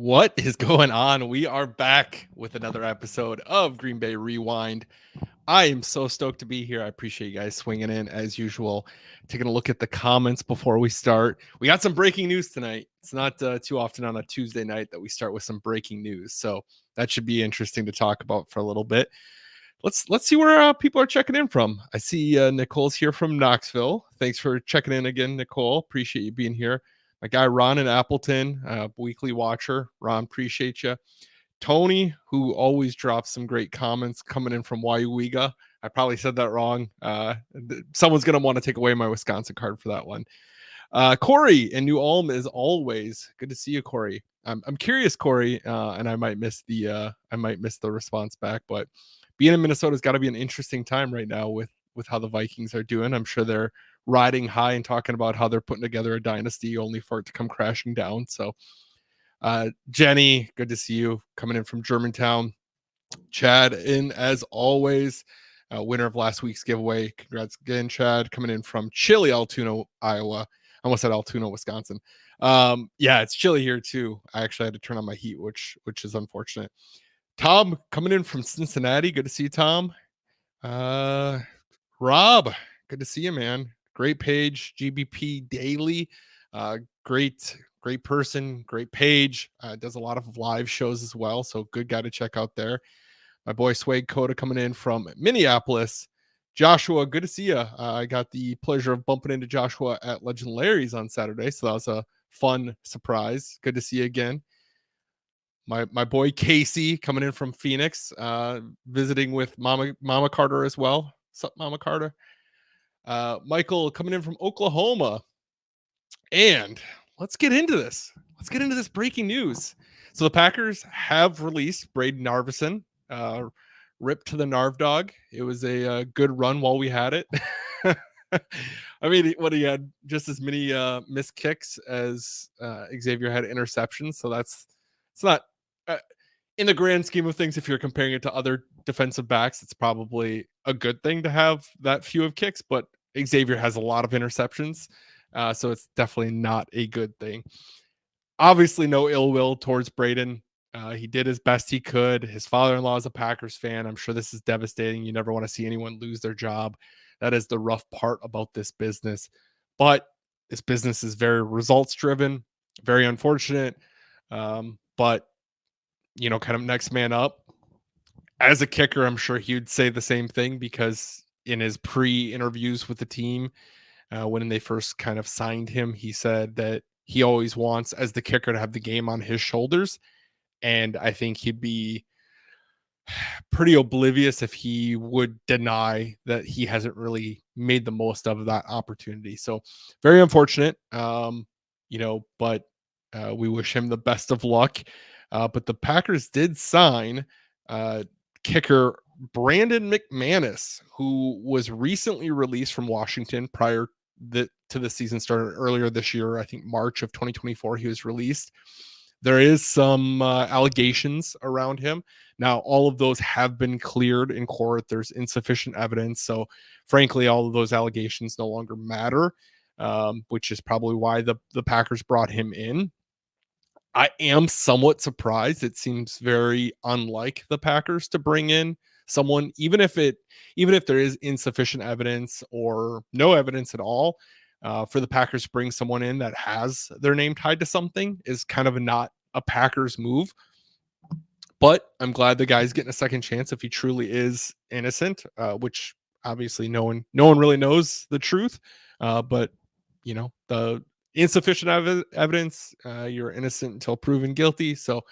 What is going on? We are back with another episode of Green Bay Rewind. I am so stoked to be here. I appreciate you guys swinging in as usual. Taking a look at the comments before we start. We got some breaking news tonight. It's not too often on a Tuesday night that we start with some breaking news, so that should be interesting to talk about for a little bit. Let's see where people are checking in from. I see Nicole's here from Knoxville. Thanks for checking in again, Nicole. Appreciate you being here. My guy Ron in Appleton, weekly watcher. Ron, appreciate you. Tony, who always drops some great comments coming in from Waiuiga. I probably said that wrong. Someone's going to want to take away my Wisconsin card for that one. Corey in New Ulm, as always. Good to see you, Corey. I'm curious, Corey, and I might miss the response back, but being in Minnesota has got to be an interesting time right now with how the Vikings are doing. I'm sure they're riding high and talking about how they're putting together a dynasty only for it to come crashing down. So Jenny, good to see you coming in from Germantown. Chad in as always, winner of last week's giveaway. Congrats again, Chad, coming in from chilly Altoona, Iowa. I almost said Altoona, Wisconsin. Yeah, it's chilly here too. I actually had to turn on my heat, which is unfortunate. Tom coming in from Cincinnati. Good to see you, Tom. Rob, good to see you, man. Great page, GBP Daily. Great person, great page. Does a lot of live shows as well, so good guy to check out there. My boy Swag Coda coming in from Minneapolis. Joshua, good to see you. I got the pleasure of bumping into Joshua at Legend Larry's on Saturday, so that was a fun surprise. Good to see you again. My boy Casey coming in from Phoenix, visiting with Mama Carter as well. What's up, Mama Carter? Michael coming in from Oklahoma. And let's get into this. Let's get into this breaking news. So the Packers have released Braden Narvison. Rip to the Narv dog. It was a good run while we had it. I mean, what he had just as many missed kicks as Xavier had interceptions. So it's not in the grand scheme of things. If you're comparing it to other defensive backs, it's probably a good thing to have that few of kicks. But Xavier has a lot of interceptions. So it's definitely not a good thing. Obviously, no ill will towards Braden. He did his best he could. His father-in-law is a Packers fan. I'm sure this is devastating. You never want to see anyone lose their job. That is the rough part about this business. But this business is very results-driven, very unfortunate. But, kind of next man up. As a kicker, I'm sure he would say the same thing because in his pre-interviews with the team, when they first kind of signed him, he said that he always wants, as the kicker, to have the game on his shoulders. And I think he'd be pretty oblivious if he would deny that he hasn't really made the most of that opportunity. So very unfortunate, but we wish him the best of luck. But the Packers did sign kicker Brandon McManus, who was recently released from Washington prior to the season started earlier this year. I think March of 2024, he was released. There is some allegations around him. Now, all of those have been cleared in court. There's insufficient evidence. So, frankly, all of those allegations no longer matter, which is probably why the Packers brought him in. I am somewhat surprised. It seems very unlike the Packers to bring in someone, even if there is insufficient evidence or no evidence at all. For the Packers to bring someone in that has their name tied to something is kind of not a Packers move. But I'm glad the guy's getting a second chance if he truly is innocent, which obviously no one really knows the truth. But the insufficient evidence, you're innocent until proven guilty. So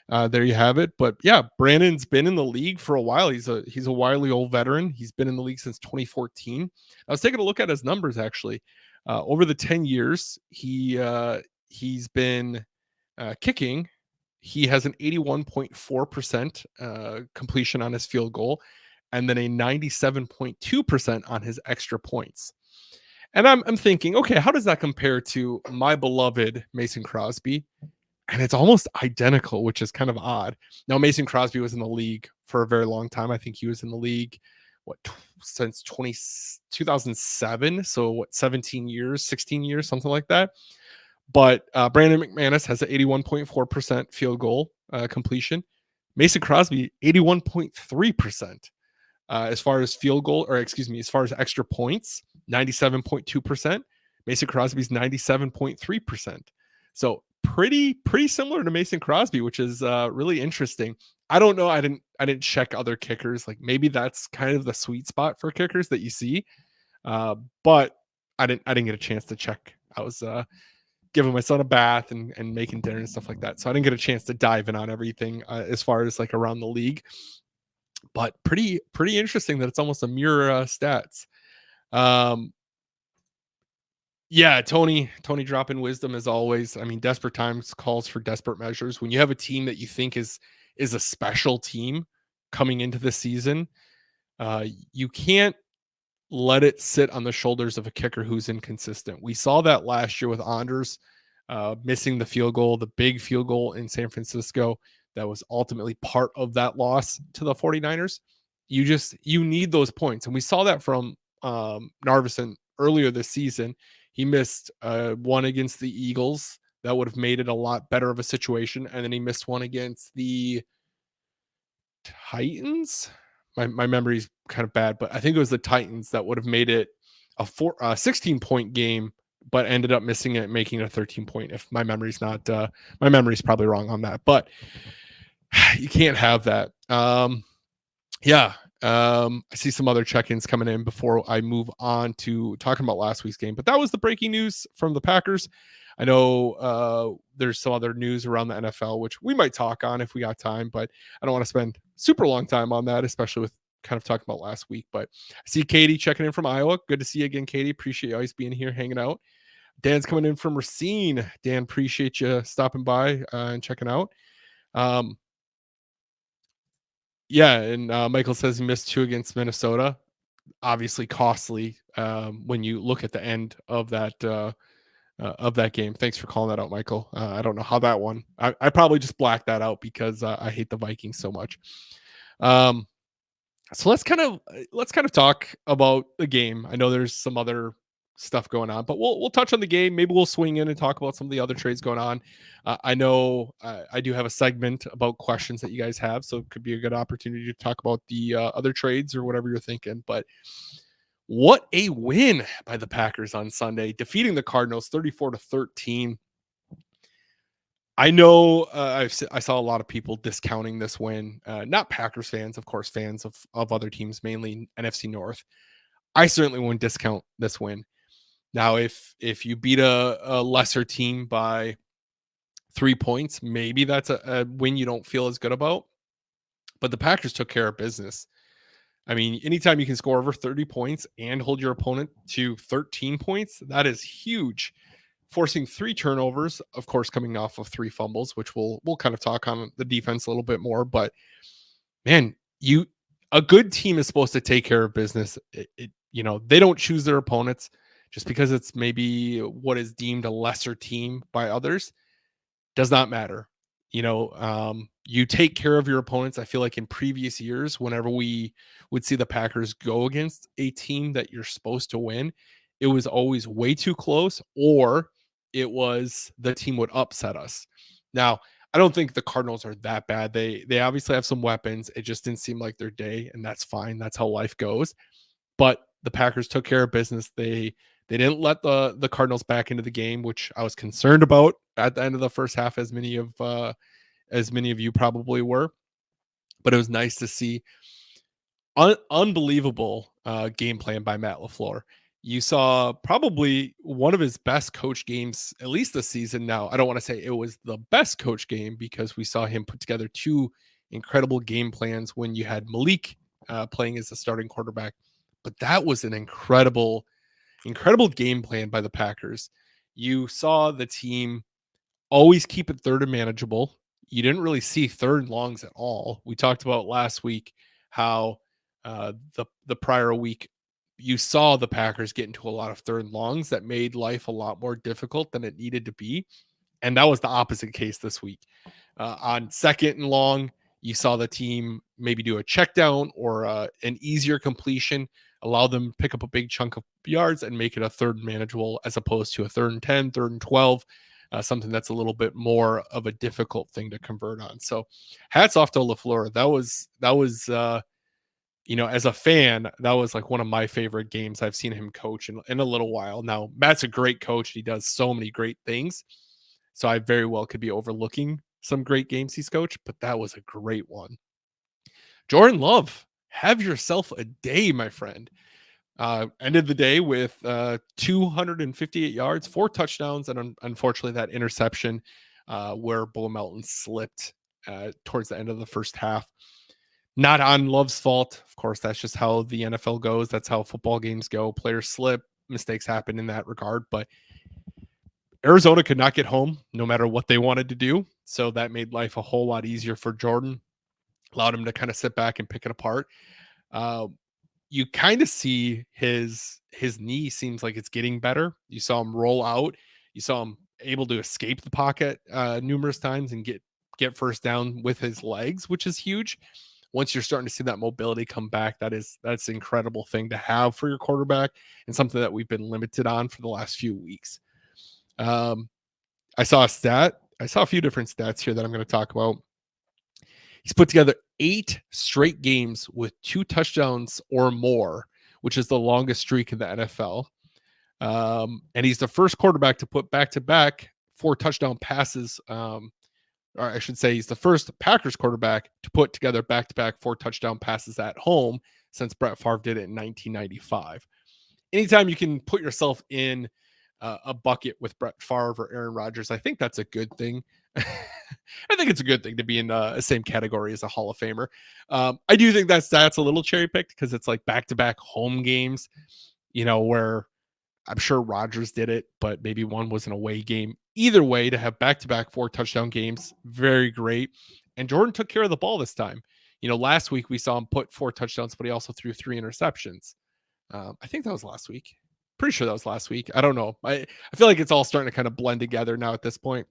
there you have it. But yeah, Brandon's been in the league for a while. He's a wily old veteran. He's been in the league since 2014. I was taking a look at his numbers actually. Over the 10 years, he's been kicking. He has an 81.4% completion on his field goal, and then a 97.2% on his extra points. And I'm thinking, okay, how does that compare to my beloved Mason Crosby? And it's almost identical, which is kind of odd. Now, Mason Crosby was in the league for a very long time. I think he was in the league since 2007, so 17 years, 16 years, something like that. But Brandon McManus has an 81.4% field goal completion. Mason Crosby, 81.3%. As far as field goal, or excuse me, as far as extra points, 97.2%. Mason Crosby's 97.3%. So pretty similar to Mason Crosby, which is really interesting. I don't know. I didn't check other kickers. Like maybe that's kind of the sweet spot for kickers that you see. But I didn't get a chance to check. I was giving my son a bath and making dinner and stuff like that. So I didn't get a chance to dive in on everything as far as like around the league. But pretty interesting that it's almost a mirror stats. Yeah, Tony dropping wisdom as always. I mean, desperate times calls for desperate measures. When you have a team that you think is a special team coming into the season, you can't let it sit on the shoulders of a kicker who's inconsistent. We saw that last year with Anders missing the field goal, the big field goal in San Francisco that was ultimately part of that loss to the 49ers. You need those points. And we saw that from Narvison earlier this season. He missed one against the Eagles that would have made it a lot better of a situation. And then he missed one against the Titans. My memory's kind of bad, but I think it was the Titans that would have made it a 16-point game, but ended up missing it, making it a 13-point. If my memory's not, my memory's probably wrong on that, but you can't have that. I see some other check-ins coming in before I move on to talking about last week's game, but that was the breaking news from the Packers. I know there's some other news around the NFL, which we might talk on if we got time, but I don't want to spend super long time on that, especially with kind of talking about last week. But I see Katie checking in from Iowa. Good to see you again, Katie. Appreciate you always being here, hanging out. Dan's coming in from Racine. Dan, appreciate you stopping by and checking out. And Michael says he missed 2 against Minnesota. Obviously costly when you look at the end of that game. Thanks for calling that out, Michael. I don't know how that one. I probably just blacked that out because I hate the Vikings so much. So let's kind of talk about the game. I know there's some other stuff going on, but we'll touch on the game. Maybe we'll swing in and talk about some of the other trades going on. I know I do have a segment about questions that you guys have, so it could be a good opportunity to talk about the other trades or whatever you're thinking. But what a win by the Packers on Sunday, defeating the Cardinals 34-13. I know I saw a lot of people discounting this win. Not Packers fans, of course, fans of other teams, mainly NFC North. I certainly wouldn't discount this win. Now, if you beat a lesser team by 3 points, maybe that's a win you don't feel as good about. But the Packers took care of business. I mean, anytime you can score over 30 points and hold your opponent to 13 points, that is huge. Forcing 3 turnovers, of course, coming off of 3 fumbles, which we'll kind of talk on the defense a little bit more. But man, a good team is supposed to take care of business. They don't choose their opponents just because it's maybe what is deemed a lesser team by others. Does not matter. You take care of your opponents. I feel like in previous years, whenever we would see the Packers go against a team that you're supposed to win, it was always way too close, or it was the team would upset us. Now, I don't think the Cardinals are that bad. They obviously have some weapons. It just didn't seem like their day, and that's fine. That's how life goes. But the Packers took care of business. They didn't let the Cardinals back into the game, which I was concerned about at the end of the first half, as many of you probably were. But it was nice to see unbelievable game plan by Matt LaFleur. You saw probably one of his best coach games, at least this season. Now, I don't want to say it was the best coach game because we saw him put together 2 incredible game plans when you had Malik playing as the starting quarterback. But that was an incredible game plan by the Packers. You saw the team always keep it third and manageable. You didn't really see third and longs at all. We talked about last week how the prior week you saw the Packers get into a lot of third and longs that made life a lot more difficult than it needed to be. And that was the opposite case this week. On second and long, you saw the team maybe do a check down or an easier completion, allow them to pick up a big chunk of yards and make it a third and manageable as opposed to a 3rd and 10, 3rd and 12. something that's a little bit more of a difficult thing to convert on. So hats off to LaFleur. That was as a fan, that was like one of my favorite games I've seen him coach in a little while. Now, Matt's a great coach. He does so many great things. So I very well could be overlooking some great games he's coached, but that was a great one. Jordan Love, have yourself a day, my friend. Ended the day with 258 yards, 4 touchdowns, and unfortunately that interception where Bo Melton slipped towards the end of the first half. Not on Love's fault. Of course, that's just how the NFL goes. That's how football games go. Players slip, mistakes happen in that regard. But Arizona could not get home no matter what they wanted to do. So that made life a whole lot easier for Jordan, allowed him to kind of sit back and pick it apart. You kind of see his knee seems like it's getting better. You saw him roll out. You saw him able to escape the pocket numerous times and get first down with his legs, which is huge. Once you're starting to see that mobility come back, that's an incredible thing to have for your quarterback and something that we've been limited on for the last few weeks. I saw a stat. I saw a few different stats here that I'm going to talk about. He's put together 8 straight games with 2 touchdowns or more, which is the longest streak in the NFL. And he's the first quarterback to put back-to-back 4 touchdown passes. Or I should say he's the first Packers quarterback to put together back-to-back 4 touchdown passes at home since Brett Favre did it in 1995. Anytime you can put yourself in a bucket with Brett Favre or Aaron Rodgers, I think that's a good thing. I think it's a good thing to be in the same category as a Hall of Famer. I do think that's a little cherry picked because it's like back-to-back home games, where I'm sure Rodgers did it, but maybe one was an away game. Either way, to have back-to-back 4 touchdown games, very great. And Jordan took care of the ball this time. Last week we saw him put 4 touchdowns, but he also threw 3 interceptions. I think that was last week. Pretty sure that was last week. I don't know. I feel like it's all starting to kind of blend together now at this point.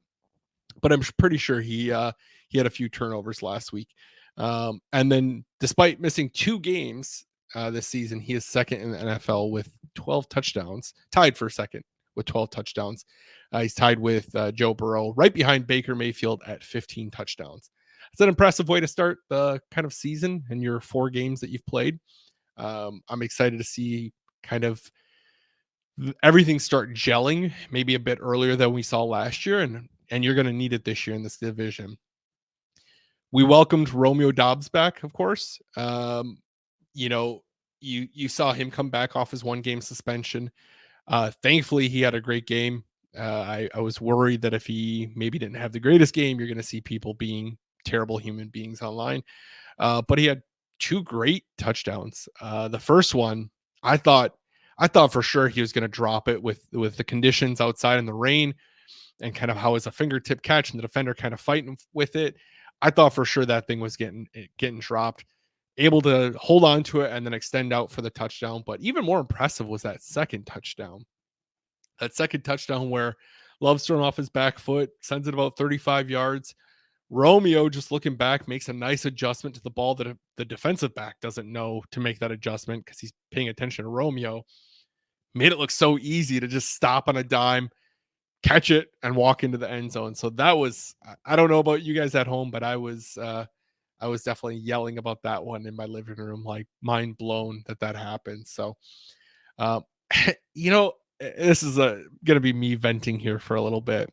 But I'm pretty sure he had a few turnovers last week. And then despite missing 2 games this season, he is second in the NFL with 12 touchdowns, tied for second with 12 touchdowns. He's tied with Joe Burrow, right behind Baker Mayfield at 15 touchdowns. It's an impressive way to start the kind of season in your 4 games that you've played. I'm excited to see kind of everything start gelling maybe a bit earlier than we saw last year. And you're going to need it this year in this division. We welcomed Romeo Doubs back, of course. You saw him come back off his 1-game suspension. Thankfully, he had a great game. I was worried that if he maybe didn't have the greatest game, you're going to see people being terrible human beings online. But he had 2 great touchdowns. The first one, I thought for sure he was going to drop it with the conditions outside in the rain and kind of how it's a fingertip catch and the defender kind of fighting with it. I thought for sure that thing was getting dropped, able to hold on to it and then extend out for the touchdown. But even more impressive was that second touchdown. That second touchdown where Love's thrown off his back foot, sends it about 35 yards. Romeo, just looking back, makes a nice adjustment to the ball that the defensive back doesn't know to make that adjustment because he's paying attention to Romeo. Made it look so easy to just stop on a dime, catch it, and walk into the end zone. So that was, I don't know about you guys at home, but I was definitely yelling about that one in my living room, like mind blown that happened. So, this is going to be me venting here for a little bit.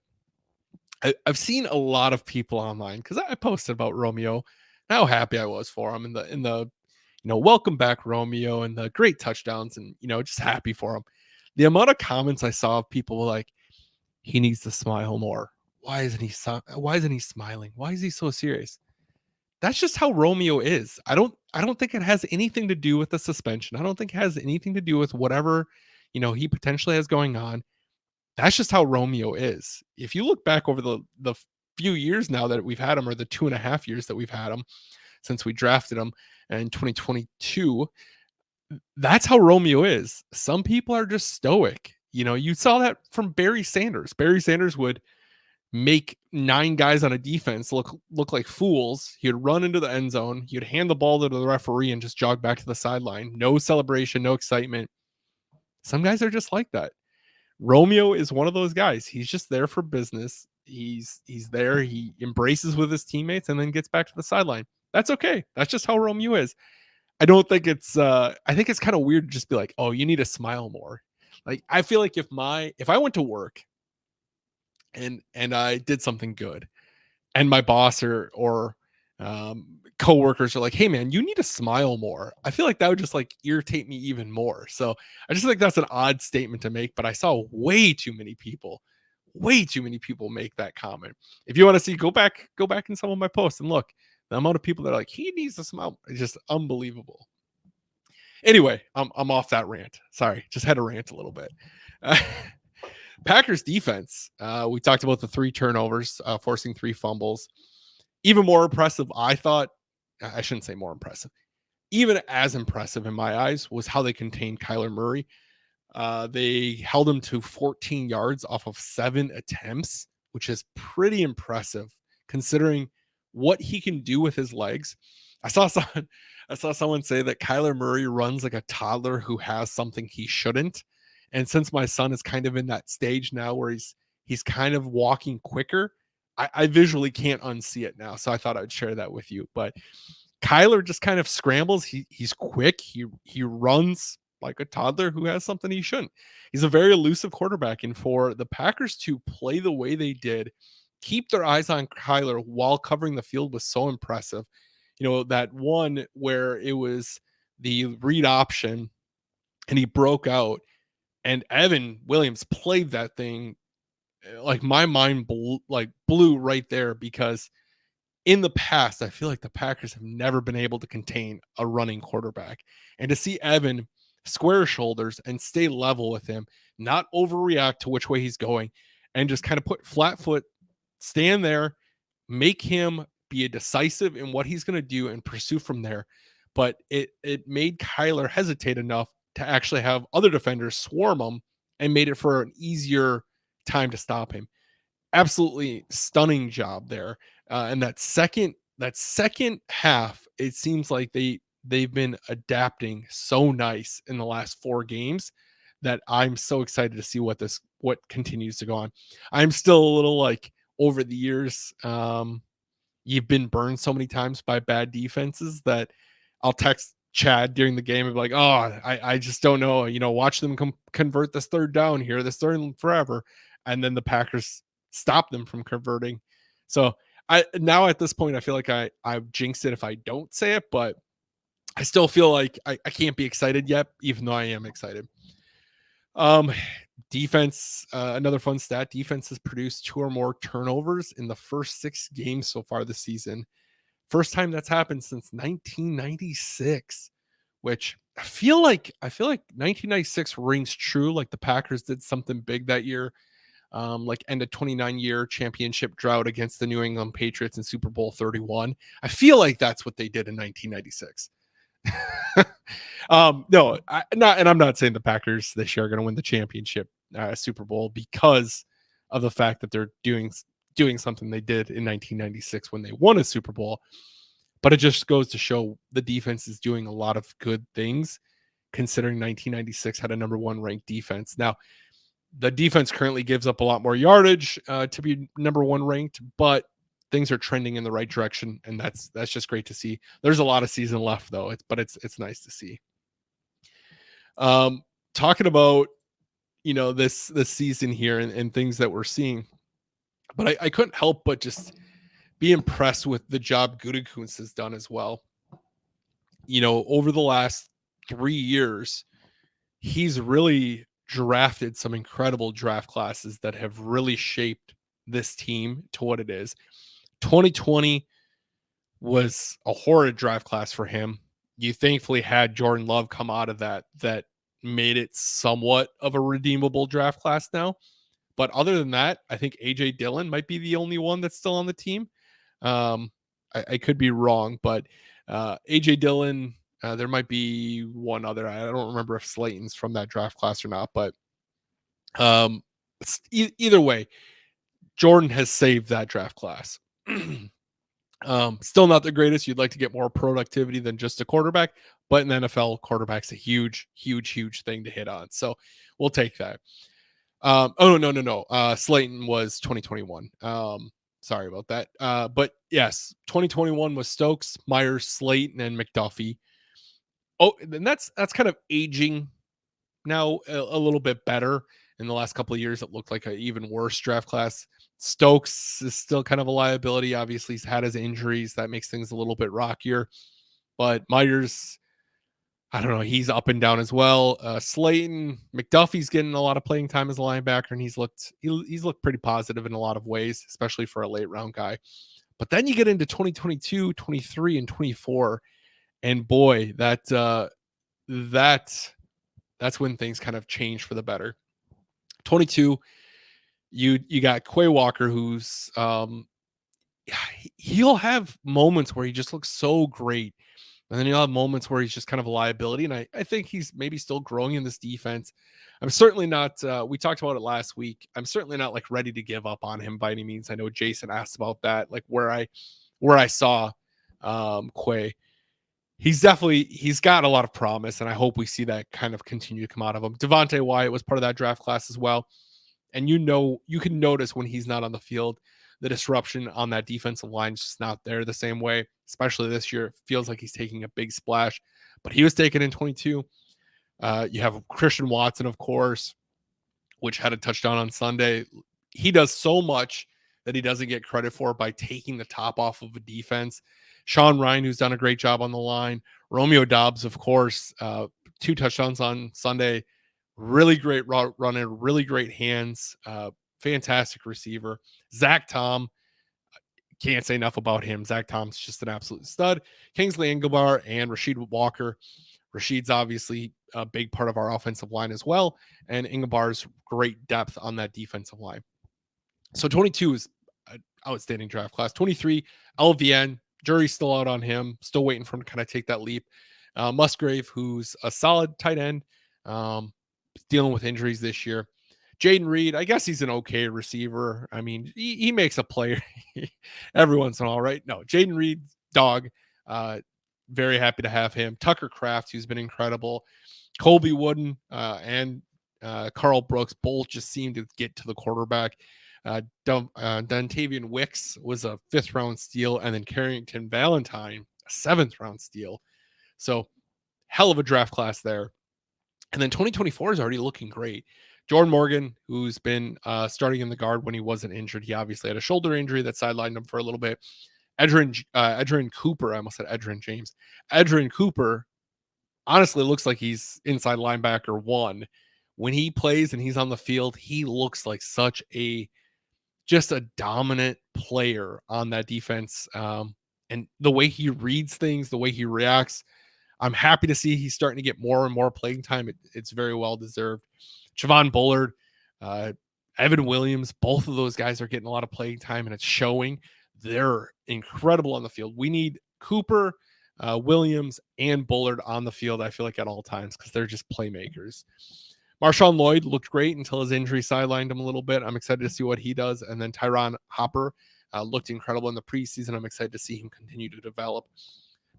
I've seen a lot of people online because I posted about Romeo, how happy I was for him in the welcome back Romeo and the great touchdowns and just happy for him. The amount of comments I saw of people were like, he needs to smile more. Why isn't he smiling? Why is he so serious? That's just how Romeo is. I don't think it has anything to do with the suspension. I don't think it has anything to do with whatever he potentially has going on. That's just how Romeo is. If you look back over the few years now that we've had him, or the 2.5 years that we've had him since we drafted him in 2022, that's how Romeo is. Some people are just stoic. You saw that from Barry Sanders. Barry Sanders would make 9 guys on a defense look like fools. He would run into the end zone. He would hand the ball to the referee and just jog back to the sideline. No celebration, no excitement. Some guys are just like that. Romeo is one of those guys. He's just there for business. He's there. He embraces with his teammates and then gets back to the sideline. That's okay. That's just how Romeo is. I don't think it's I think it's kind of weird to just be like, "Oh, you need to smile more." Like I feel like if I went to work and I did something good and my boss or coworkers are like, "Hey man, you need to smile more." I feel like that would just like irritate me even more. So, I just think that's an odd statement to make, but I saw way too many people make that comment. If you want to see, go back in some of my posts and look. The amount of people that are like, "He needs to smile." It's just unbelievable. Anyway, I'm off that rant. Sorry, just had to rant a little bit. Uh, Packers defense. We talked about the 3 turnovers, forcing 3 fumbles. Even more impressive, I thought. I shouldn't say more impressive. Even as impressive in my eyes was how they contained Kyler Murray. They held him to 14 yards off of 7 attempts, which is pretty impressive considering what he can do with his legs. I saw someone, I saw someone say that Kyler Murray runs like a toddler who has something he shouldn't. And since my son is kind of in that stage now where he's kind of walking quicker, I visually can't unsee it now. So I thought I'd share that with you. But Kyler just kind of scrambles. He's quick. He runs like a toddler who has something he shouldn't. He's a very elusive quarterback, and for the Packers to play the way they did, keep their eyes on Kyler while covering the field was so impressive. You know, that one where it was the read option and he broke out and Evan Williams played that thing like my mind blew right there because in the past, I feel like the Packers have never been able to contain a running quarterback. And to see Evan square shoulders and stay level with him, not overreact to which way he's going, and just kind of put flat foot, stand there, make him be decisive in what he's going to do and pursue from there. But it made Kyler hesitate enough to actually have other defenders swarm him and made it for an easier time to stop him. Absolutely stunning job there. And that second half, it seems like they've been adapting so nice in the last 4 games that I'm so excited to see what continues to go on. I'm still a little like over the years. You've been burned so many times by bad defenses that I'll text Chad during the game and be like, "Oh, I just don't know. You know, watch them convert this third down here, this third and forever," and then the Packers stop them from converting. So I now at this point I feel like I've jinxed it if I don't say it, but I still feel like I can't be excited yet, even though I am excited. Um, defense, another fun stat: defense has produced 2 or more turnovers in the first 6 games so far this season. First time that's happened since 1996, which I feel like 1996 rings true. Like the Packers did something big that year, like end of 29-year championship drought against the New England Patriots in Super Bowl 31. I feel like that's what they did in 1996. No, I'm not saying the Packers this year are going to win the championship Super Bowl because of the fact that they're doing something they did in 1996 when they won a Super Bowl. But it just goes to show the defense is doing a lot of good things, considering 1996 had a number 1 ranked defense. Now, the defense currently gives up a lot more yardage to be number 1 ranked, but things are trending in the right direction, and that's just great to see. There's a lot of season left though, it's nice to see. Talking about this season here and things that we're seeing, but I couldn't help but just be impressed with the job Gutekunst has done as well. Over the last 3 years, he's really drafted some incredible draft classes that have really shaped this team to what it is. 2020 was a horrid draft class for him. You thankfully had Jordan Love come out of that made it somewhat of a redeemable draft class now. But other than that, I think AJ Dillon might be the only one that's still on the team. I could be wrong, but AJ Dillon, there might be one other. I don't remember if Slayton's from that draft class or not, but either way, Jordan has saved that draft class. Still not the greatest. You'd like to get more productivity than just a quarterback, but in the NFL, quarterback's a huge, huge, huge thing to hit on. So we'll take that. Oh, no. Slayton was 2021. Sorry about that. But yes, 2021 was Stokes, Myers, Slayton, and McDuffie. Oh, and that's kind of aging now a little bit better. In the last couple of years, it looked like an even worse draft class. Stokes is still kind of a liability. Obviously, he's had his injuries. That makes things a little bit rockier. But Myers, I don't know. He's up and down as well. Slayton, McDuffie's getting a lot of playing time as a linebacker, and he's looked pretty positive in a lot of ways, especially for a late round guy. But then you get into 2022, 23, and 24, and boy, that's when things kind of change for the better. 22, you got Quay Walker, who's he'll have moments where he just looks so great. And then you'll have moments where he's just kind of a liability. And I think he's maybe still growing in this defense. I'm certainly not, we talked about it last week. I'm certainly not like ready to give up on him by any means. I know Jason asked about that, like where I saw Quay. He's got a lot of promise, and I hope we see that kind of continue to come out of him. Devontae Wyatt was part of that draft class as well. And you can notice when he's not on the field, the disruption on that defensive line is just not there the same way, especially this year. It feels like he's taking a big splash, but he was taken in 22. You have Christian Watson, of course, which had a touchdown on Sunday. He does so much that he doesn't get credit for by taking the top off of a defense. Sean Ryan, who's done a great job on the line. Romeo Doubs, of course, 2 touchdowns on Sunday. Really great route runner, really great hands, fantastic receiver. Zach Tom, can't say enough about him. Zach Tom's just an absolute stud. Kingsley Engelbar and Rasheed Walker. Rasheed's obviously a big part of our offensive line as well, and Engelbar's great depth on that defensive line. So 22 is an outstanding draft class. 23, LVN, jury's still out on him, still waiting for him to kind of take that leap. Musgrave, who's a solid tight end, dealing with injuries this year. Jaden Reed, I guess he's an okay receiver. I mean, he makes a play every once in a while, right? No, Jaden Reed, dog. Very happy to have him. Tucker Kraft, who's been incredible. Colby Wooden and Carl Brooks both just seem to get to the quarterback. Dontavian Wicks was a 5th round steal, and then Carrington Valentine, a 7th round steal. So hell of a draft class there. And then 2024 is already looking great. Jordan Morgan, who's been starting in the guard when he wasn't injured. He obviously had a shoulder injury that sidelined him for a little bit. Edrin Cooper, I almost said Edrin James. Edrin Cooper, honestly, looks like he's inside linebacker 1. When he plays and he's on the field, he looks like just a dominant player on that defense. And the way he reads things, the way he reacts, I'm happy to see he's starting to get more and more playing time. It's very well deserved. Javon Bullard, Evan Williams, both of those guys are getting a lot of playing time, and it's showing. They're incredible on the field. We need Cooper, Williams, and Bullard on the field, I feel like, at all times, because they're just playmakers. Marshawn Lloyd looked great until his injury sidelined him a little bit. I'm excited to see what he does. And then Tyron Hopper looked incredible in the preseason. I'm excited to see him continue to develop.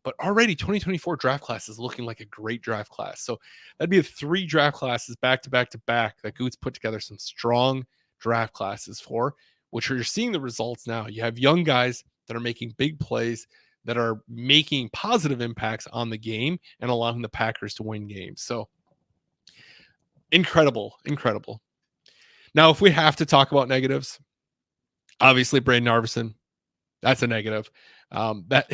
But already 2024 draft class is looking like a great draft class. So that'd be 3 draft classes back to back to back that Goots put together some strong draft classes for, which you're seeing the results now. You have young guys that are making big plays, that are making positive impacts on the game and allowing the Packers to win games. So incredible. Now, if we have to talk about negatives, obviously Brandon Arvison, that's a negative. That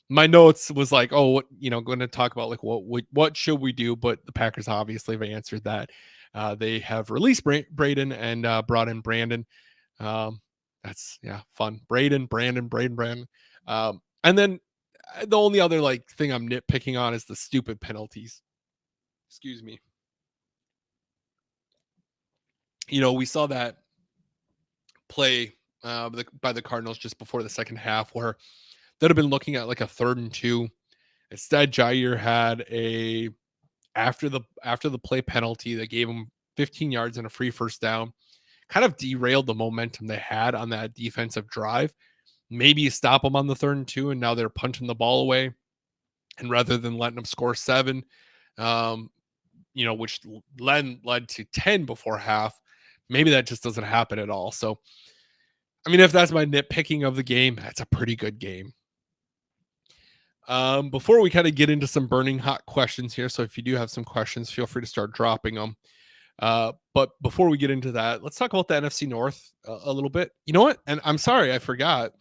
my notes was like, going to talk about like what should we do, but the Packers obviously have answered that. They have released Braden and brought in Brandon. That's fun. Brandon. And then the only other like thing I'm nitpicking on is the stupid penalties. Excuse me. We saw that play by the Cardinals just before the second half where they'd have been looking at like a 3rd and 2. Instead, Jair had after the play penalty that gave him 15 yards and a free first down, kind of derailed the momentum they had on that defensive drive. Maybe you stop them on the 3rd and 2, and now they're punching the ball away. And rather than letting them score 7, which led to 10 before half, maybe that just doesn't happen at all. So, I mean, if that's my nitpicking of the game, that's a pretty good game. Before we kind of get into some burning hot questions here, so if you do have some questions, feel free to start dropping them. But before we get into that, let's talk about the NFC North a little bit. You know what? And I'm sorry, I forgot.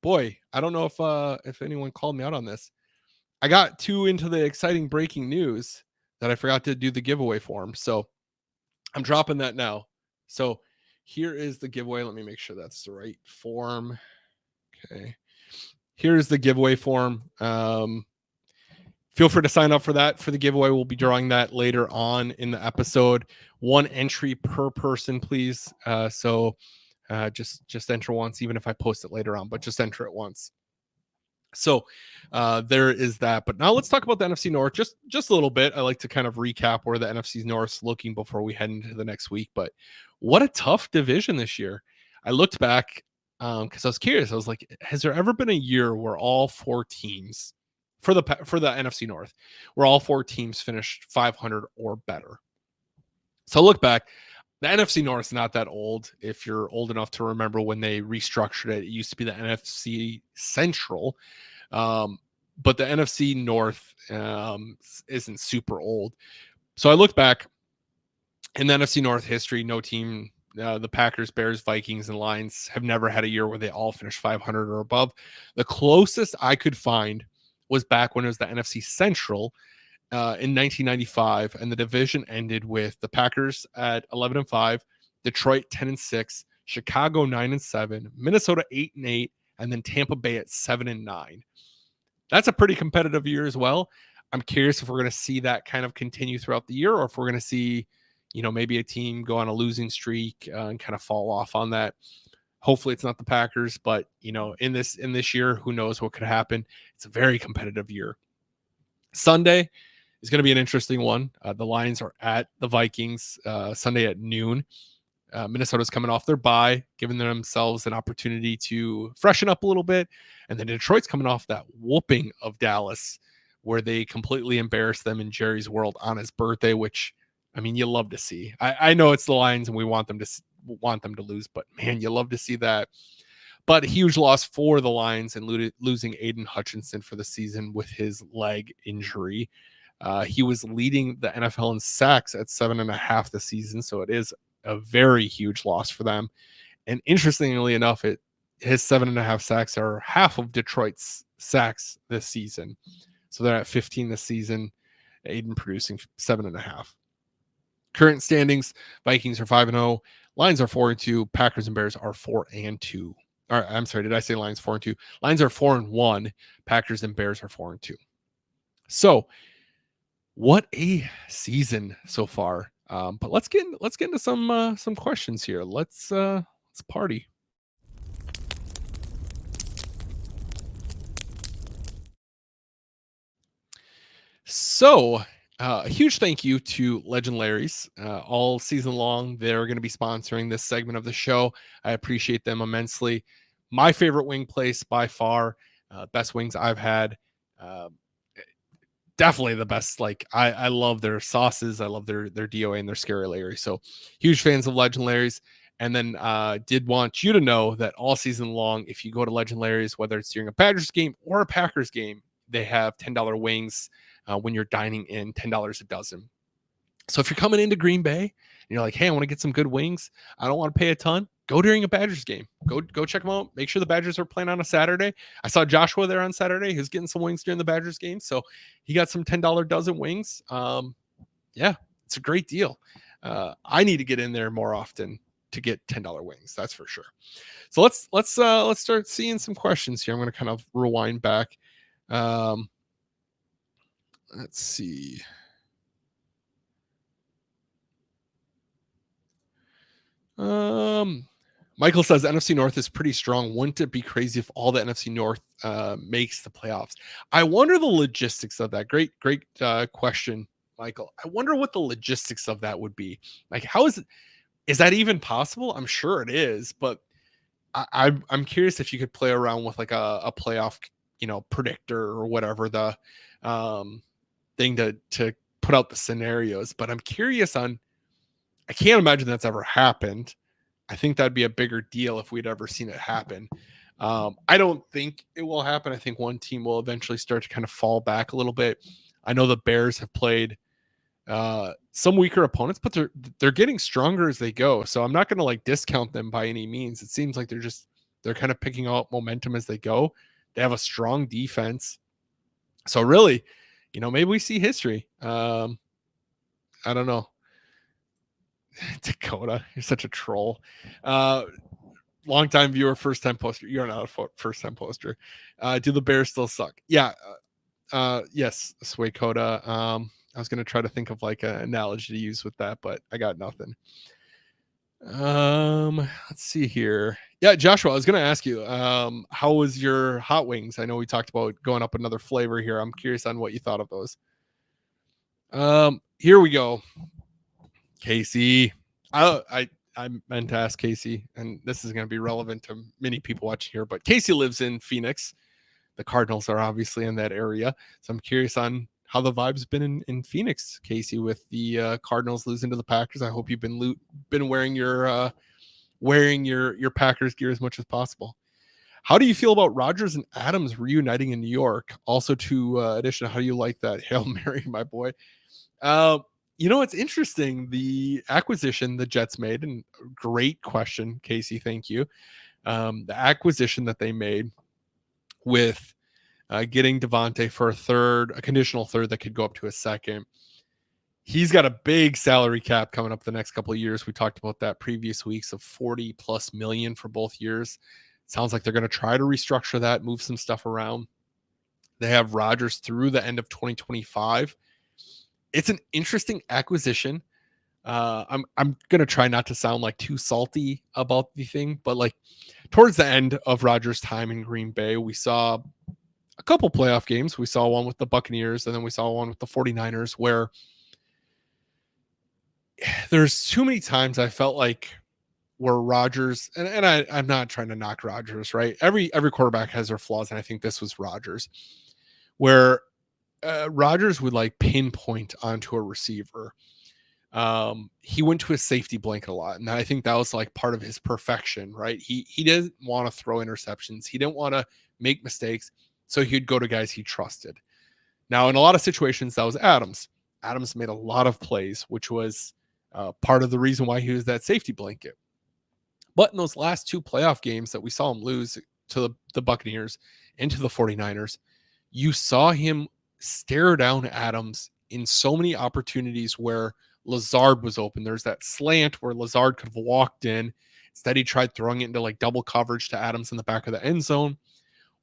Boy, I don't know if anyone called me out on this. I got too into the exciting breaking news that I forgot to do the giveaway form. So I'm dropping that now. So here is the giveaway. Let me make sure that's the right form. Okay. Here's the giveaway form. Feel free to sign up for that for the giveaway. We'll be drawing that later on in the episode. One entry per person, please. So just enter once, even if I post it later on, but just enter it once. So there is that. But now let's talk about the NFC North just a little bit. I like to kind of recap where the NFC North's looking before we head into the next week. But what a tough division this year. I looked back because I was curious. I was like, has there ever been a year where all four teams for the NFC North, where all four teams finished 500 or better? So look back. The NFC North is not that old. If you're old enough to remember when they restructured it, it used to be the NFC Central. But the NFC North isn't super old. So I looked back in the NFC North history, no team, the Packers, Bears, Vikings, and Lions have never had a year where they all finished 500 or above. The closest I could find was back when it was the NFC Central in 1995, and the division ended with the Packers at 11-5, Detroit 10-6, Chicago 9-7, Minnesota 8-8, and then Tampa Bay at 7-9. That's a pretty competitive year as well. I'm curious if we're going to see that kind of continue throughout the year, or if we're going to see, maybe a team go on a losing streak and kind of fall off on that. Hopefully it's not the Packers, but in this year, who knows what could happen. It's a very competitive year. Sunday is going to be an interesting one. The Lions are at the Vikings Sunday at noon. Minnesota's coming off their bye, giving themselves an opportunity to freshen up a little bit. And then Detroit's coming off that whooping of Dallas, where they completely embarrassed them in Jerry's World on his birthday, which, I mean, you love to see. I know it's the Lions and we want them to lose, but man, you love to see that. But a huge loss for the Lions and losing Aiden Hutchinson for the season with his leg injury. He was leading the NFL in sacks at 7.5 this season, so it is a very huge loss for them. And interestingly enough, his 7.5 sacks are half of Detroit's sacks this season. So they're at 15 this season. Aiden producing 7.5. Current standings: Vikings are 5-0, Lions are 4-2, Packers and Bears are 4-2. All right, I'm sorry, did I say Lions 4-2? Lions are 4-1, Packers and Bears are 4-2. So what a season so far. But let's get into some questions here. Let's party. So a huge thank you to Legend Larry's. All season long, they're going to be sponsoring this segment of the show. I appreciate them immensely. My favorite wing place by far, best wings I've had. Definitely the best. Like I love their sauces. I love their DOA and their Scary Larry. So huge fans of Legend Larry's. And then did want you to know that all season long, if you go to Legend Larry's, whether it's during a Badgers game or a Packers game, they have $10 wings when you're dining in, $10 a dozen. So if you're coming into Green Bay and you're like, hey, I want to get some good wings, I don't want to pay a ton, go during a Badgers game. Go check them out. Make sure the Badgers are playing on a Saturday. I saw Joshua there on Saturday. He's getting some wings during the Badgers game. So he got some $10 dozen wings. Yeah, it's a great deal. I need to get in there more often to get $10 wings. That's for sure. So let's start seeing some questions here. I'm going to kind of rewind back. Let's see. Michael says NFC North is pretty strong. Wouldn't it be crazy if all the NFC North makes the playoffs? I wonder the logistics of that. Great question, Michael. I wonder what the logistics of that would be. Like, how is that even possible? I'm sure it is, but I'm curious if you could play around with like a playoff, predictor or whatever the thing to put out the scenarios. But I'm curious on I can't imagine that's ever happened. I think that'd be a bigger deal if we'd ever seen it happen. I don't think it will happen. I think one team will eventually start to kind of fall back a little bit. I know the Bears have played some weaker opponents, but they're getting stronger as they go. So I'm not going to like discount them by any means. It seems like they're kind of picking up momentum as they go. They have a strong defense. So really, maybe we see history. I don't know. Dakota, you're such a troll. Long-time viewer, first-time poster. You're not a first-time poster. Do the Bears still suck? Yeah. Yes, Sway Coda. I was gonna try to think of like an analogy to use with that, but I got nothing. Let's see here. Yeah, Joshua, I was gonna ask you, how was your hot wings? I know we talked about going up another flavor here. I'm curious on what you thought of those. Here we go. Casey. I meant to ask Casey, and this is going to be relevant to many people watching here, but Casey lives in Phoenix. The Cardinals are obviously in that area. So I'm curious on how the vibe's been in Phoenix, Casey, with the Cardinals losing to the Packers. I hope you've been wearing your Packers gear as much as possible. How do you feel about Rodgers and Adams reuniting in New York? Also, to addition, how do you like that Hail Mary, my boy? It's interesting. The acquisition the Jets made, and great question, Casey. Thank you. The acquisition that they made with getting Devontae for a conditional third that could go up to a second. He's got a big salary cap coming up the next couple of years. We talked about that previous weeks of 40 plus million for both years. Sounds like they're going to try to restructure that, move some stuff around. They have Rodgers through the end of 2025. It's an interesting acquisition. I'm gonna try not to sound like too salty about the thing, but like towards the end of Rodgers' time in Green Bay, we saw a couple playoff games. We saw one with the Buccaneers, and then we saw one with the 49ers, where there's too many times I felt like where Rodgers, and I'm not trying to knock Rodgers, right? Every quarterback has their flaws, and I think this was Rodgers, where Rodgers would like pinpoint onto a receiver. He went to his safety blanket a lot, and I think that was like part of his perfection, right? He didn't want to throw interceptions. He didn't want to make mistakes, so he'd go to guys he trusted. Now, in a lot of situations, that was Adams. Adams made a lot of plays, which was part of the reason why he was that safety blanket. But in those last two playoff games that we saw him lose to the Buccaneers and to the 49ers, you saw him stare down Adams in so many opportunities where Lazard was open. There's that slant where Lazard could have walked in. Instead, he tried throwing it into like double coverage to Adams in the back of the end zone.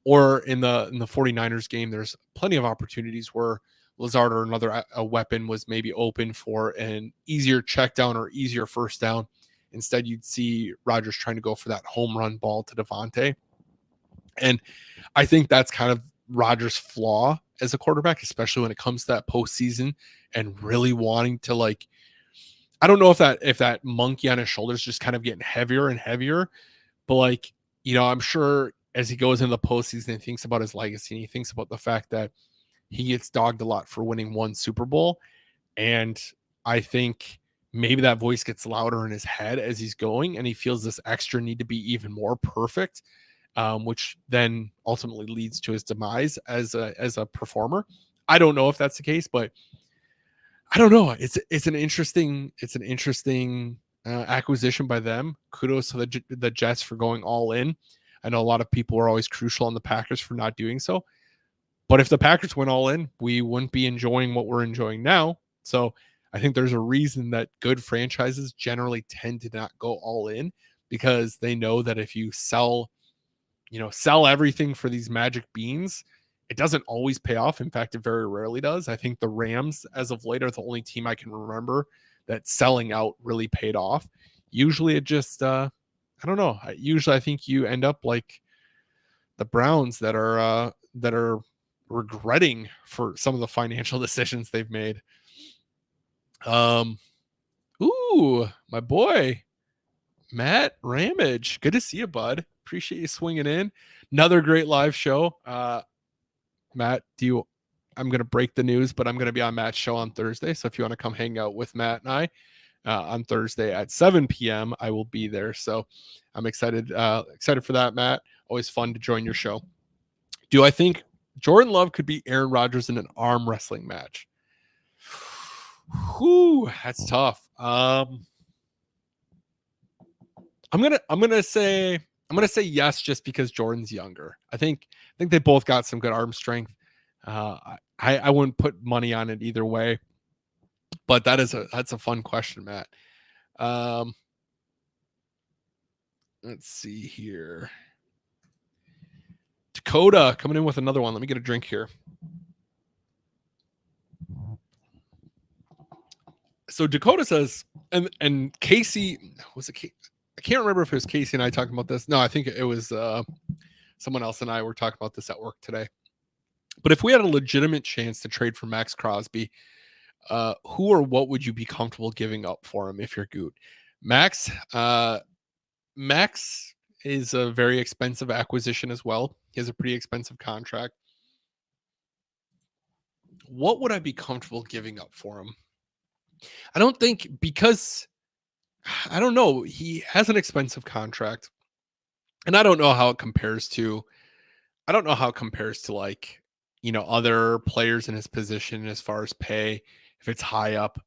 Or in the 49ers game, there's plenty of opportunities where Lazard or another a weapon was maybe open for an easier check down or easier first down. Instead, you'd see Rodgers trying to go for that home run ball to Devontae. And I think that's kind of Rodgers' flaw as a quarterback, especially when it comes to that postseason and really wanting to like, I don't know if that monkey on his shoulders just kind of getting heavier and heavier, but like, I'm sure as he goes into the postseason and thinks about his legacy, and he thinks about the fact that he gets dogged a lot for winning one Super Bowl. And I think maybe that voice gets louder in his head as he's going, and he feels this extra need to be even more perfect, which then ultimately leads to his demise as a performer. I don't know if that's the case, but I don't know. It's an interesting acquisition by them. Kudos to the Jets for going all in. I know a lot of people are always crucial on the Packers for not doing so. But if the Packers went all in, we wouldn't be enjoying what we're enjoying now. So I think there's a reason that good franchises generally tend to not go all in, because they know that if you sell everything for these magic beans, it doesn't always pay off. In fact, it very rarely does. I think the Rams, as of late, are the only team I can remember that selling out really paid off. Usually it just, I don't know. Usually I think you end up like the Browns that are regretting for some of the financial decisions they've made. Ooh, my boy, Matt Ramage. Good to see you, bud. Appreciate you swinging in. Another great live show. Matt, I'm going to break the news, but I'm going to be on Matt's show on Thursday. So if you want to come hang out with Matt and I, on Thursday at 7 p.m. I will be there. So I'm excited for that, Matt. Always fun to join your show. Do I think Jordan Love could beat Aaron Rodgers in an arm wrestling match? Whew, that's tough. I'm gonna say yes, just because Jordan's younger. I think they both got some good arm strength. I wouldn't put money on it either way, but that's a fun question, Matt. Let's see here. Dakota coming in with another one. Let me get a drink here. So Dakota says, and Casey, was it? I can't remember if it was Casey and I talking about this. No, I think it was someone else and I were talking about this at work today. But if we had a legitimate chance to trade for Max Crosby, who or what would you be comfortable giving up for him if you're Goot? Max is a very expensive acquisition as well. He has a pretty expensive contract. What would I be comfortable giving up for him? I don't think, because I don't know. He has an expensive contract, and I don't know how it compares to. Like, other players in his position as far as pay. If it's high up,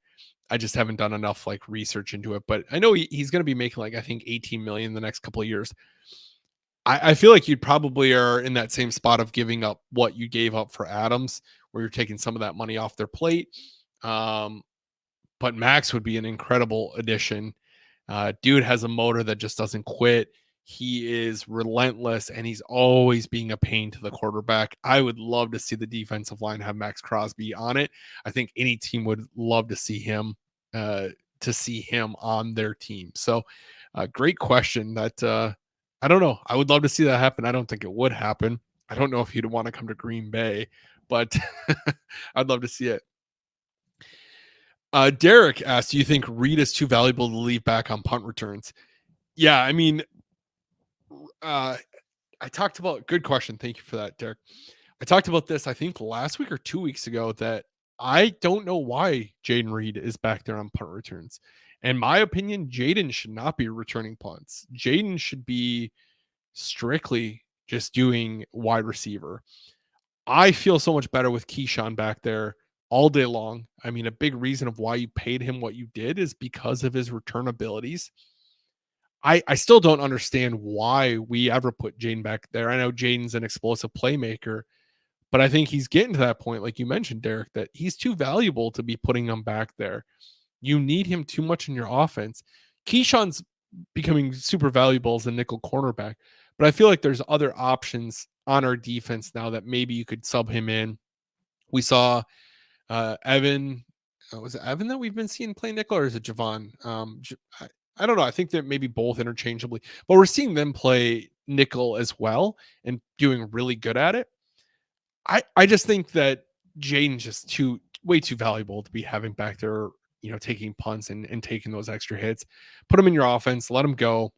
I just haven't done enough like research into it. But I know he's going to be making like, I think, 18 million the next couple of years. I feel like you probably are in that same spot of giving up what you gave up for Adams, where you're taking some of that money off their plate. But Max would be an incredible addition. Dude has a motor that just doesn't quit. He is relentless, and he's always being a pain to the quarterback. I would love to see the defensive line have Max Crosby on it. I think any team would love to see him on their team. So, great question. That I don't know. I would love to see that happen. I don't think it would happen. I don't know if he'd want to come to Green Bay, but I'd love to see it. Derek asked, do you think Reed is too valuable to leave back on punt returns? Yeah, I mean, I talked about, good question. Thank you for that, Derek. I talked about this, I think last week or 2 weeks ago, that I don't know why Jaden Reed is back there on punt returns. In my opinion, Jaden should not be returning punts. Jaden should be strictly just doing wide receiver. I feel so much better with Keyshawn back there all day long. I mean, a big reason of why you paid him what you did is because of his return abilities. I still don't understand why we ever put Jaden back there. I know Jaden's an explosive playmaker, but I think he's getting to that point, like you mentioned, Derek, that he's too valuable to be putting him back there. You need him too much in your offense. Keyshawn's becoming super valuable as a nickel cornerback, but I feel like there's other options on our defense now that maybe you could sub him in. We saw Evan. Was it Evan that we've been seeing play nickel, or is it Javon? I don't know. I think that maybe both interchangeably, but we're seeing them play nickel as well and doing really good at it. I just think that Jaden's just way too valuable to be having back there, taking punts and taking those extra hits. Put him in your offense, let him go.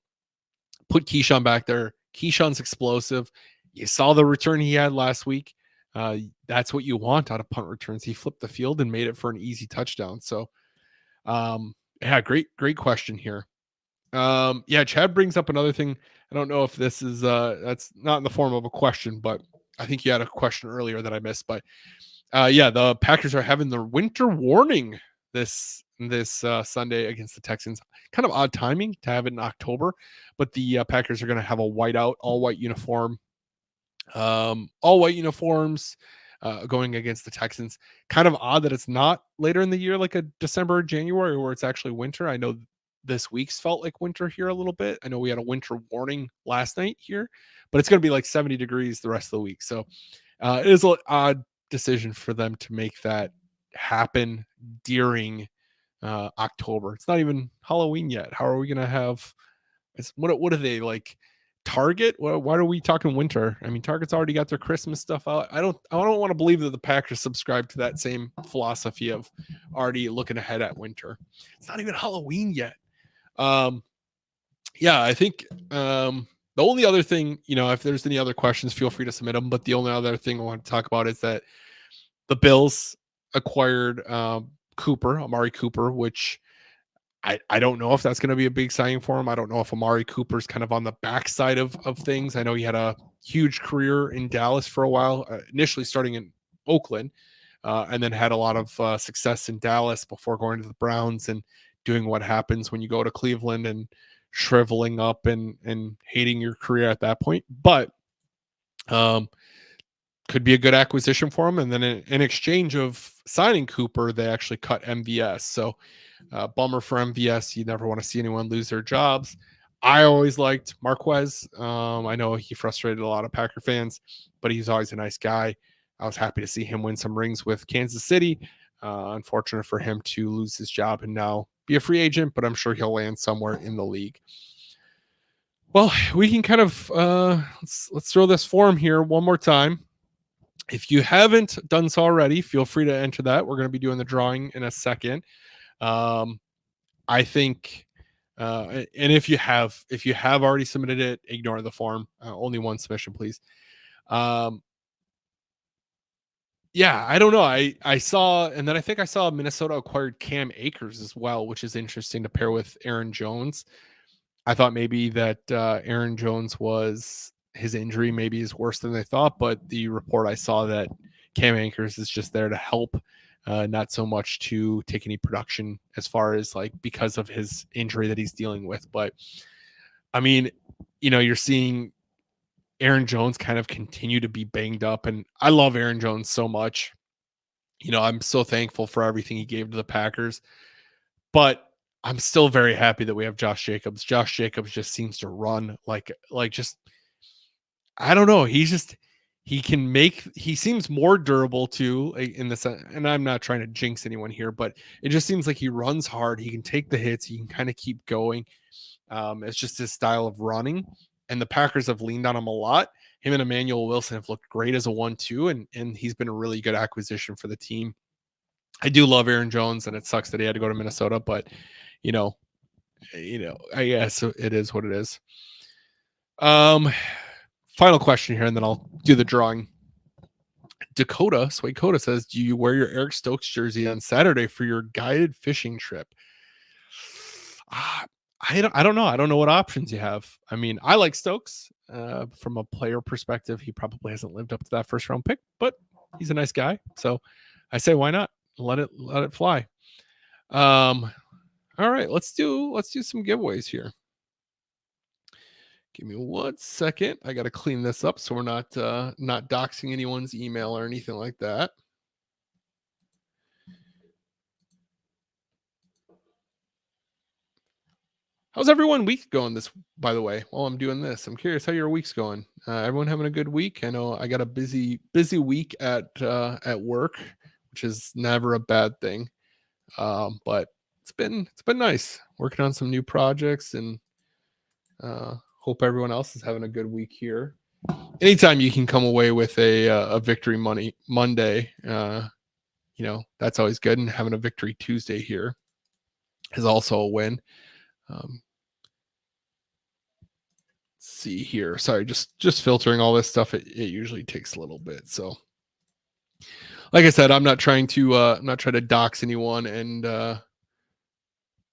Put Keyshawn back there. Keyshawn's explosive. You saw the return he had last week. That's what you want out of punt returns. He flipped the field and made it for an easy touchdown. So, yeah, great question here. Yeah, Chad brings up another thing. I don't know if this is that's not in the form of a question, but I think you had a question earlier that I missed. But yeah, the Packers are having their winter warning this Sunday against the Texans. Kind of odd timing to have it in October, but the Packers are going to have a whiteout, all white uniforms going against the Texans. Kind of odd that it's not later in the year, like a December or January, where it's actually winter. I know this week's felt like winter here a little bit. I know we had a winter warning last night here, but it's going to be like 70 degrees the rest of the week. So it is an odd decision for them to make that happen during October. It's not even Halloween yet. How are we going to have what are they like? Target? Why are we talking winter? I mean, Target's already got their Christmas stuff out. I don't want to believe that the Packers subscribe to that same philosophy of already looking ahead at winter. It's not even Halloween yet. Yeah, I think the only other thing, if there's any other questions, feel free to submit them. But the only other thing I want to talk about is that the Bills acquired Amari Cooper, which I don't know if that's going to be a big signing for him. I don't know if Amari Cooper's kind of on the backside of things. I know he had a huge career in Dallas for a while, initially starting in Oakland, and then had a lot of success in Dallas before going to the Browns and doing what happens when you go to Cleveland and shriveling up and hating your career at that point. But could be a good acquisition for him. And then in exchange of signing Cooper, they actually cut MVS. So bummer for MVS. You never want to see anyone lose their jobs. I always liked Marquez. I know he frustrated a lot of Packer fans, but he's always a nice guy. I was happy to see him win some rings with Kansas City. Unfortunate for him to lose his job and now be a free agent, but I'm sure he'll land somewhere in the league. Well, we can kind of let's throw this form here one more time. If you haven't done so already, feel free to enter that. We're going to be doing the drawing in a second. I think, and if you have already submitted it, ignore the form. Only one submission, please. Yeah, I don't know. I saw, and then I think I saw Minnesota acquired Cam Akers as well, which is interesting to pair with Aaron Jones. I thought maybe that Aaron Jones was his injury maybe is worse than they thought, but the report I saw that Cam Akers is just there to help, not so much to take any production as far as like because of his injury that he's dealing with. But I mean, you're seeing Aaron Jones kind of continue to be banged up, and I love Aaron Jones so much. I'm so thankful for everything he gave to the Packers, but I'm still very happy that we have Josh Jacobs. Josh Jacobs just seems to run like just, I don't know. He seems more durable too in the sense, and I'm not trying to jinx anyone here, but it just seems like he runs hard. He can take the hits. He can kind of keep going. It's just his style of running, and the Packers have leaned on him a lot. Him and Emmanuel Wilson have looked great as a 1-2, and he's been a really good acquisition for the team. I do love Aaron Jones, and it sucks that he had to go to Minnesota, but I guess it is what it is. Final question here, and then I'll do the drawing. Swaycota says, do you wear your Eric Stokes jersey on Saturday for your guided fishing trip? I don't know. I don't know what options you have. I mean, I like Stokes. From a player perspective, he probably hasn't lived up to that first round pick, but he's a nice guy. So I say, why not? Let it fly. All right, let's do some giveaways here. Give me 1 second. I got to clean this up so we're not doxing anyone's email or anything like that. How's everyone week going by the way, while I'm doing this? I'm curious how your week's going. Everyone having a good week? I know I got a busy week at work, which is never a bad thing. But it's been nice working on some new projects, and hope everyone else is having a good week here. Anytime you can come away with a victory Monday, that's always good. And having a victory Tuesday here is also a win. See here. Sorry, just filtering all this stuff. It usually takes a little bit. So like I said, I'm not trying to dox anyone, and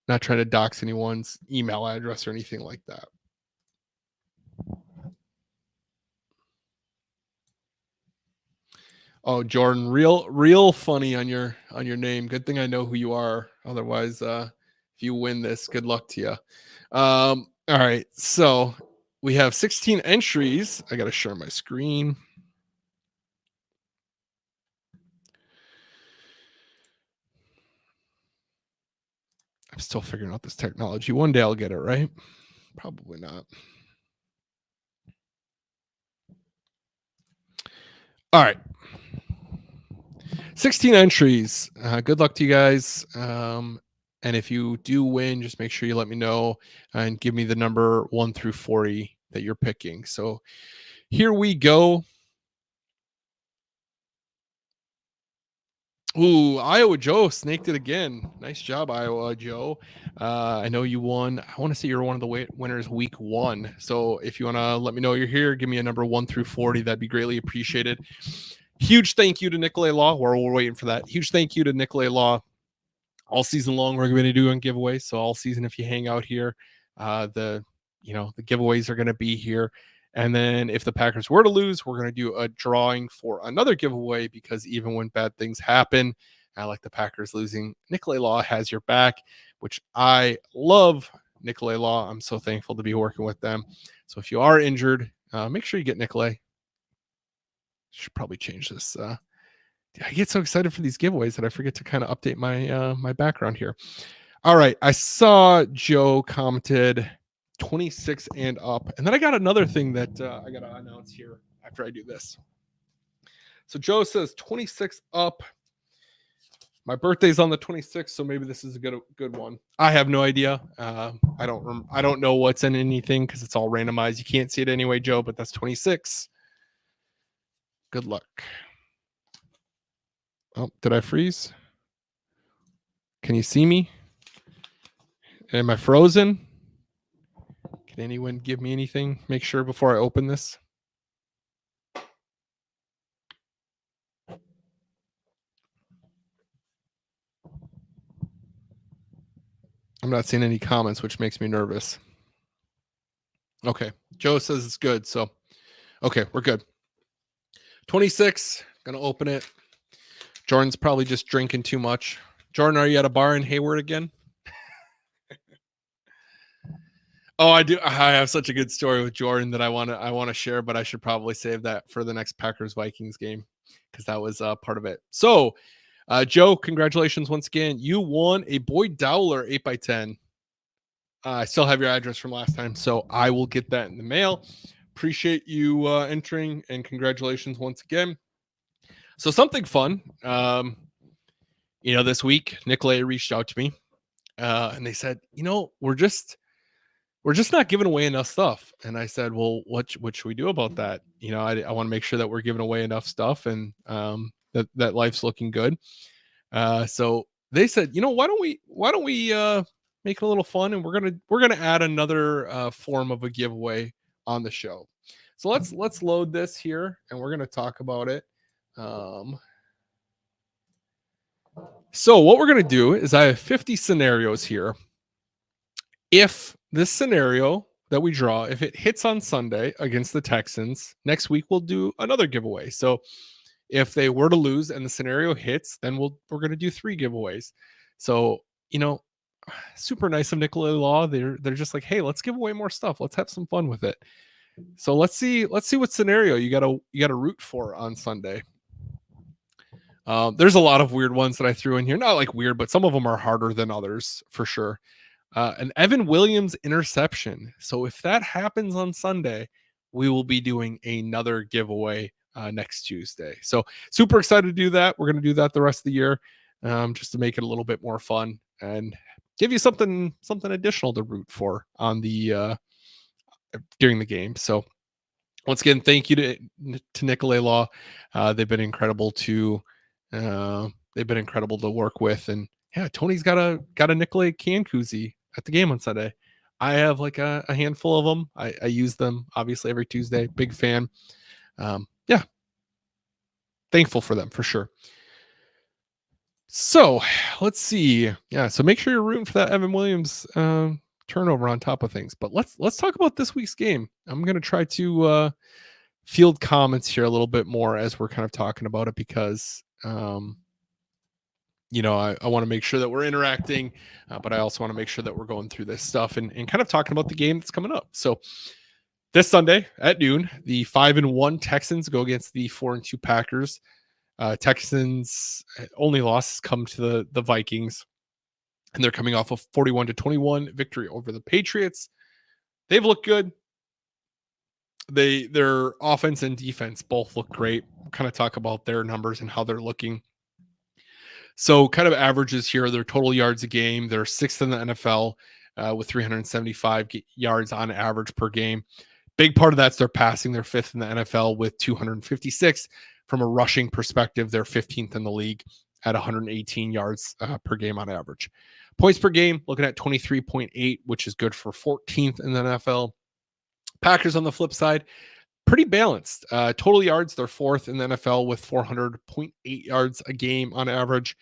not trying to dox anyone's email address or anything like that. Oh, Jordan, real funny on your name. Good thing I know who you are. Otherwise, if you win this, good luck to you. All right, so we have 16 entries. I got to share my screen. I'm still figuring out this technology. One day I'll get it right. Probably not. All right. 16 entries. Good luck to you guys. And if you do win, just make sure you let me know and give me the number 1 through 40 that you're picking. So here we go. Ooh, Iowa Joe snaked it again. Nice job, Iowa Joe. I know you won. I want to say you're one of the winners week 1. So if you want to let me know you're here, give me a number 1 through 40. That'd be greatly appreciated. Huge thank you to Nicolay Law. We're waiting for that. Huge thank you to Nicolay Law. all season long, we're going to do giveaways. So all season, if you hang out here, the giveaways are going to be here. And then if the Packers were to lose, we're going to do a drawing for another giveaway, because even when bad things happen, like the Packers losing, Nicolay Law has your back, which I love. Nicolay Law, I'm so thankful to be working with them. So if you are injured, make sure you get Nicolay. Should probably change this. I get so excited for these giveaways that I forget to kind of update my my background here. All right, I saw Joe commented 26 and up, and then I got another thing that I got to announce here after I do this. So Joe says 26 up. My birthday's on the 26th, so maybe this is a good one. I have no idea. I don't know what's in anything because it's all randomized. You can't see it anyway, Joe, but that's 26. Good luck. Oh, did I freeze? Can you see me? Am I frozen? Can anyone give me anything? Make sure before I open this. I'm not seeing any comments, which makes me nervous. Okay. Joe says it's good. So, okay, we're good. 26. Gonna open it. Jordan's probably just drinking too much. Jordan, are you at a bar in Hayward again? Oh, I do. I have such a good story with Jordan that I want to share, but I should probably save that for the next Packers Vikings game, because that was part of it. So, Joe, congratulations once again. You won a Boyd Dowler 8x10. I still have your address from last time, so I will get that in the mail. Appreciate you entering, and congratulations once again. So something fun, this week, Nicolay reached out to me, and they said, we're just not giving away enough stuff. And I said, well, what should we do about that? I want to make sure that we're giving away enough stuff, and that life's looking good. So they said, why don't we make it a little fun, and we're gonna add another form of a giveaway on the show. So let's load this here, and we're gonna talk about it. So what we're gonna do is I have 50 scenarios here. If this scenario that we draw, if it hits on Sunday against the Texans, next week we'll do another giveaway. So if they were to lose and the scenario hits, then we're going to do 3 giveaways. So, super nice of Nicolay Law. They're just like, hey, let's give away more stuff. Let's have some fun with it. So let's see what scenario you gotta root for on Sunday. There's a lot of weird ones that I threw in here. Not like weird, but some of them are harder than others for sure. An Evan Williams interception. So if that happens on Sunday, we will be doing another giveaway next Tuesday. So super excited to do that. We're going to do that the rest of the year, just to make it a little bit more fun and give you something additional to root for on the during the game. So once again, thank you to Nicolay Law. They've been incredible to work with. And yeah, Tony's got a Nicolay can koozie at the game on Sunday. I have like a handful of them. I use them obviously every Tuesday. Big fan. Yeah, thankful for them for sure. So let's see. Yeah, so make sure you're rooting for that Evan Williams turnover on top of things. But let's talk about this week's game. I'm going to try to field comments here a little bit more as we're kind of talking about it, because I want to make sure that we're interacting, but I also want to make sure that we're going through this stuff and kind of talking about the game that's coming up. So this Sunday at noon, the 5-1 Texans go against the 4-2 Packers. Texans only loss come to the Vikings, and they're coming off a 41-21 victory over the Patriots. They've looked good. Their offense and defense both look great. We'll kind of talk about their numbers and how they're looking. So kind of averages here, their total yards a game. They're 6th in the NFL with 375 yards on average per game. Big part of that's their passing. They're 5th in the NFL with 256. From a rushing perspective, they're 15th in the league at 118 yards per game on average. Points per game, looking at 23.8, which is good for 14th in the NFL. Packers on the flip side, pretty balanced. Total yards, they're 4th in the NFL with 400.8 yards a game on average.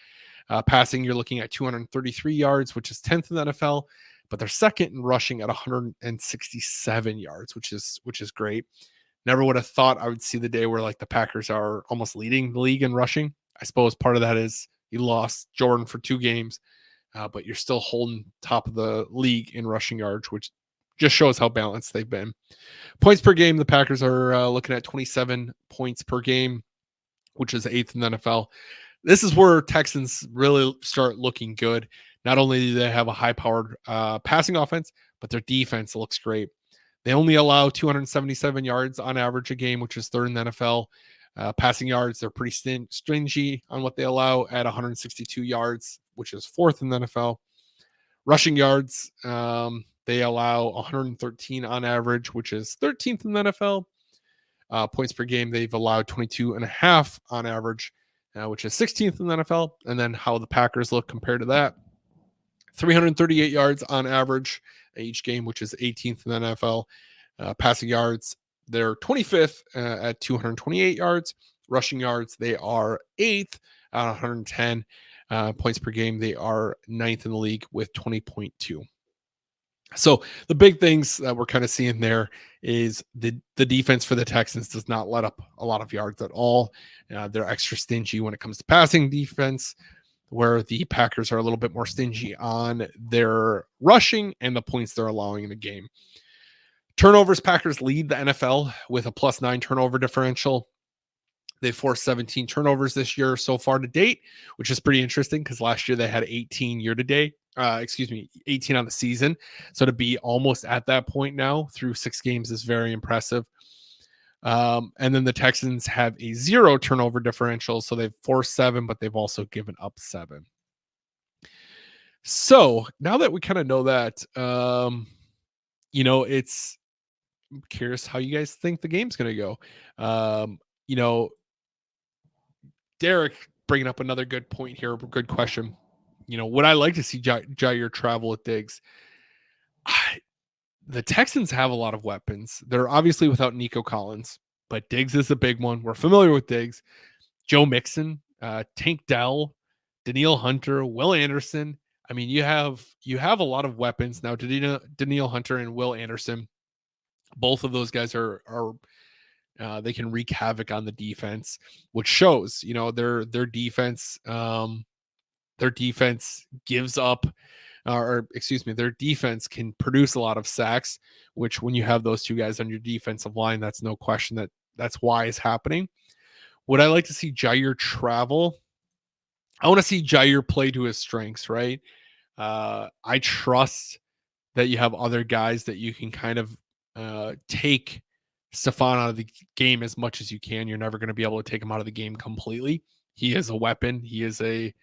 Passing, you're looking at 233 yards, which is 10th in the NFL, but they're second in rushing at 167 yards, which is great. Never would have thought I would see the day where like the Packers are almost leading the league in rushing. I suppose part of that is you lost Jordan for 2 games, but you're still holding top of the league in rushing yards, which just shows how balanced they've been. Points per game, the Packers are looking at 27 points per game, which is 8th in the NFL. This is where Texans really start looking good. Not only do they have a high-powered passing offense, but their defense looks great. They only allow 277 yards on average a game, which is 3rd in the NFL. Passing yards, they're pretty stringy on what they allow at 162 yards, which is 4th in the NFL. Rushing yards, they allow 113 on average, which is 13th in the NFL. Points per game, they've allowed 22.5 on average, which is 16th in the NFL. And then how the Packers look compared to that, 338 yards on average each game, which is 18th in the NFL. Passing yards, they're 25th at 228 yards. Rushing yards, they are 8th at 110. Points per game, they are 9th in the league with 20.2. So the big things that we're kind of seeing there is the defense for the Texans does not let up a lot of yards at all. They're extra stingy when it comes to passing defense, where the Packers are a little bit more stingy on their rushing and the points they're allowing in the game. Turnovers, Packers lead the NFL with a +9 turnover differential. They forced 17 turnovers this year so far to date, which is pretty interesting because last year they had 18 year to date. 18 on the season. So to be almost at that point now through 6 games is very impressive. And then the Texans have a 0 turnover differential. So they've forced 7, but they've also given up 7. So now that we kind of know that, it's I'm curious how you guys think the game's going to go. Derek bringing up another good point here, good question. Would I like to see Jair travel with Diggs? The Texans have a lot of weapons. They're obviously without Nico Collins, but Diggs is a big one. We're familiar with Diggs. Joe Mixon, Tank Dell, Danielle Hunter, Will Anderson. I mean, you have a lot of weapons now. Danielle Hunter and Will Anderson, both of those guys are they can wreak havoc on the defense, which shows. Their defense. Their defense gives up, their defense can produce a lot of sacks, which when you have those 2 guys on your defensive line, that's no question that's why it's happening. Would I like to see Jair travel? I want to see Jair play to his strengths, right? I trust that you have other guys that you can kind of take Stephon out of the game as much as you can. You're never going to be able to take him out of the game completely. He is a weapon. He is a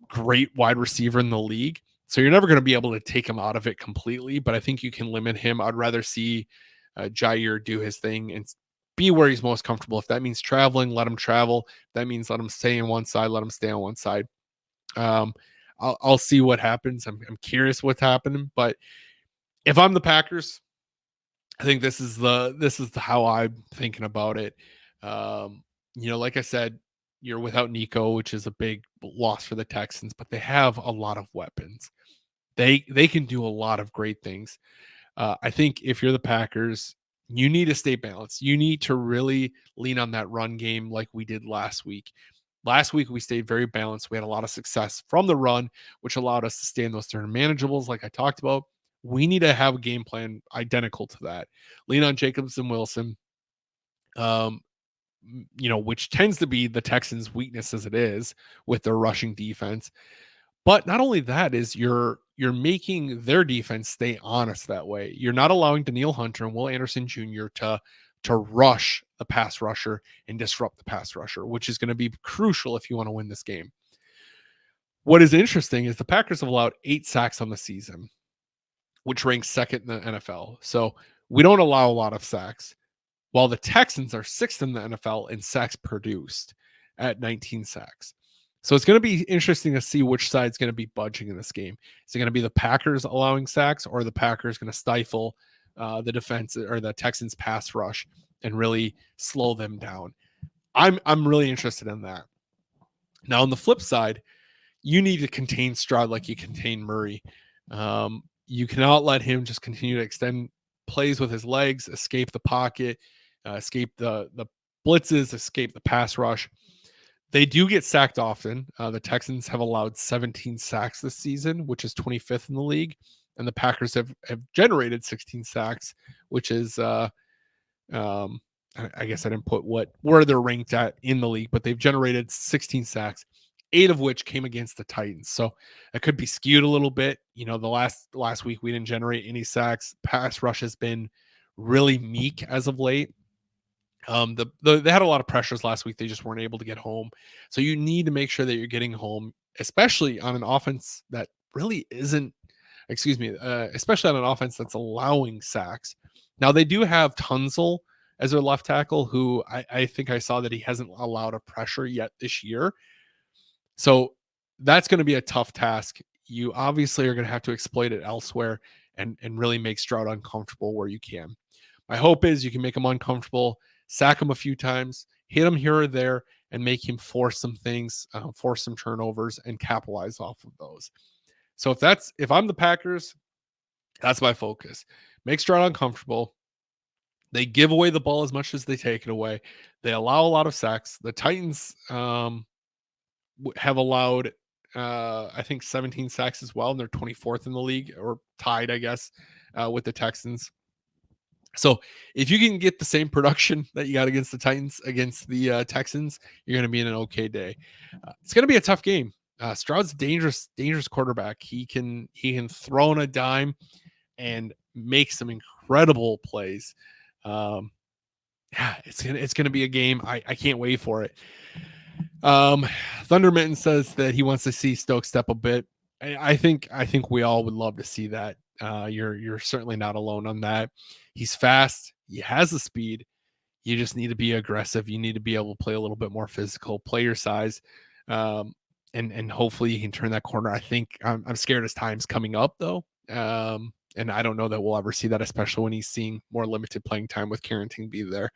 great wide receiver in the league. So you're never going to be able to take him out of it completely, but I think you can limit him. I'd rather see Jair do his thing and be where he's most comfortable. If that means traveling, let him travel. If that means let him stay on one side, let him stay on one side. I'll see what happens. I'm curious what's happening, but if I'm the Packers, I think this is how I'm thinking about it. Like I said, you're without Nico, which is a big loss for the Texans, but they have a lot of weapons. They can do a lot of great things. I think if you're the Packers, you need to stay balanced. You need to really lean on that run game like we did last week. Last week, we stayed very balanced. We had a lot of success from the run, which allowed us to stay in those third manageables like I talked about. We need to have a game plan identical to that. Lean on Jacobs and Wilson. Which tends to be the Texans' weakness as it is with their rushing defense. But not only that is you're making their defense stay honest that way. You're not allowing Danielle Hunter and Will Anderson Jr. to rush the pass rusher and disrupt the pass rusher, which is going to be crucial if you want to win this game. What is interesting is the Packers have allowed 8 sacks on the season, which ranks 2nd in the NFL. So we don't allow a lot of sacks. While the Texans are 6th in the NFL in sacks produced at 19 sacks. So it's going to be interesting to see which side's going to be budging in this game. Is it going to be the Packers allowing sacks, or the Packers going to stifle the defense or the Texans pass rush and really slow them down? I'm really interested in that. Now, on the flip side, you need to contain Stroud like you contain Murray. You cannot let him just continue to extend plays with his legs, escape the pocket, escape the blitzes, escape the pass rush. They do get sacked often. The Texans have allowed 17 sacks this season, which is 25th in the league. And the Packers have generated 16 sacks, which is, I guess I didn't put where they're ranked at in the league, but they've generated 16 sacks, 8 of which came against the Titans. So it could be skewed a little bit. The last week we didn't generate any sacks. Pass rush has been really meek as of late. They had a lot of pressures last week. They just weren't able to get home. So you need to make sure that you're getting home, especially on an offense that really isn't, especially on an offense that's allowing sacks. Now they do have Tunzel as their left tackle, who I think I saw that he hasn't allowed a pressure yet this year. So that's going to be a tough task. You obviously are going to have to exploit it elsewhere and really make Stroud uncomfortable where you can. My hope is you can make him uncomfortable, sack him a few times, hit him here or there, and make him force some things, force some turnovers, and capitalize off of those. So if I'm the Packers, that's my focus. Make Stroud uncomfortable. They give away the ball as much as they take it away. They allow a lot of sacks. The Titans have allowed, I think, 17 sacks as well, and they're 24th in the league, or tied, I guess, with the Texans. So if you can get the same production that you got against the Titans, against the Texans, you're going to be in an okay day. It's going to be a tough game. Stroud's dangerous quarterback. He can throw on a dime and make some incredible plays. It's gonna be a game. I can't wait for it. Thundermitten says that he wants to see Stokes step a bit. I think we all would love to see that. You're certainly not alone on that. He's fast. He has the speed. You just need to be aggressive. You need to be able to play a little bit more physical, play your size, and hopefully you can turn that corner. I think I'm scared his time's coming up though. And I don't know that we'll ever see that, especially when he's seeing more limited playing time with Carrington be there.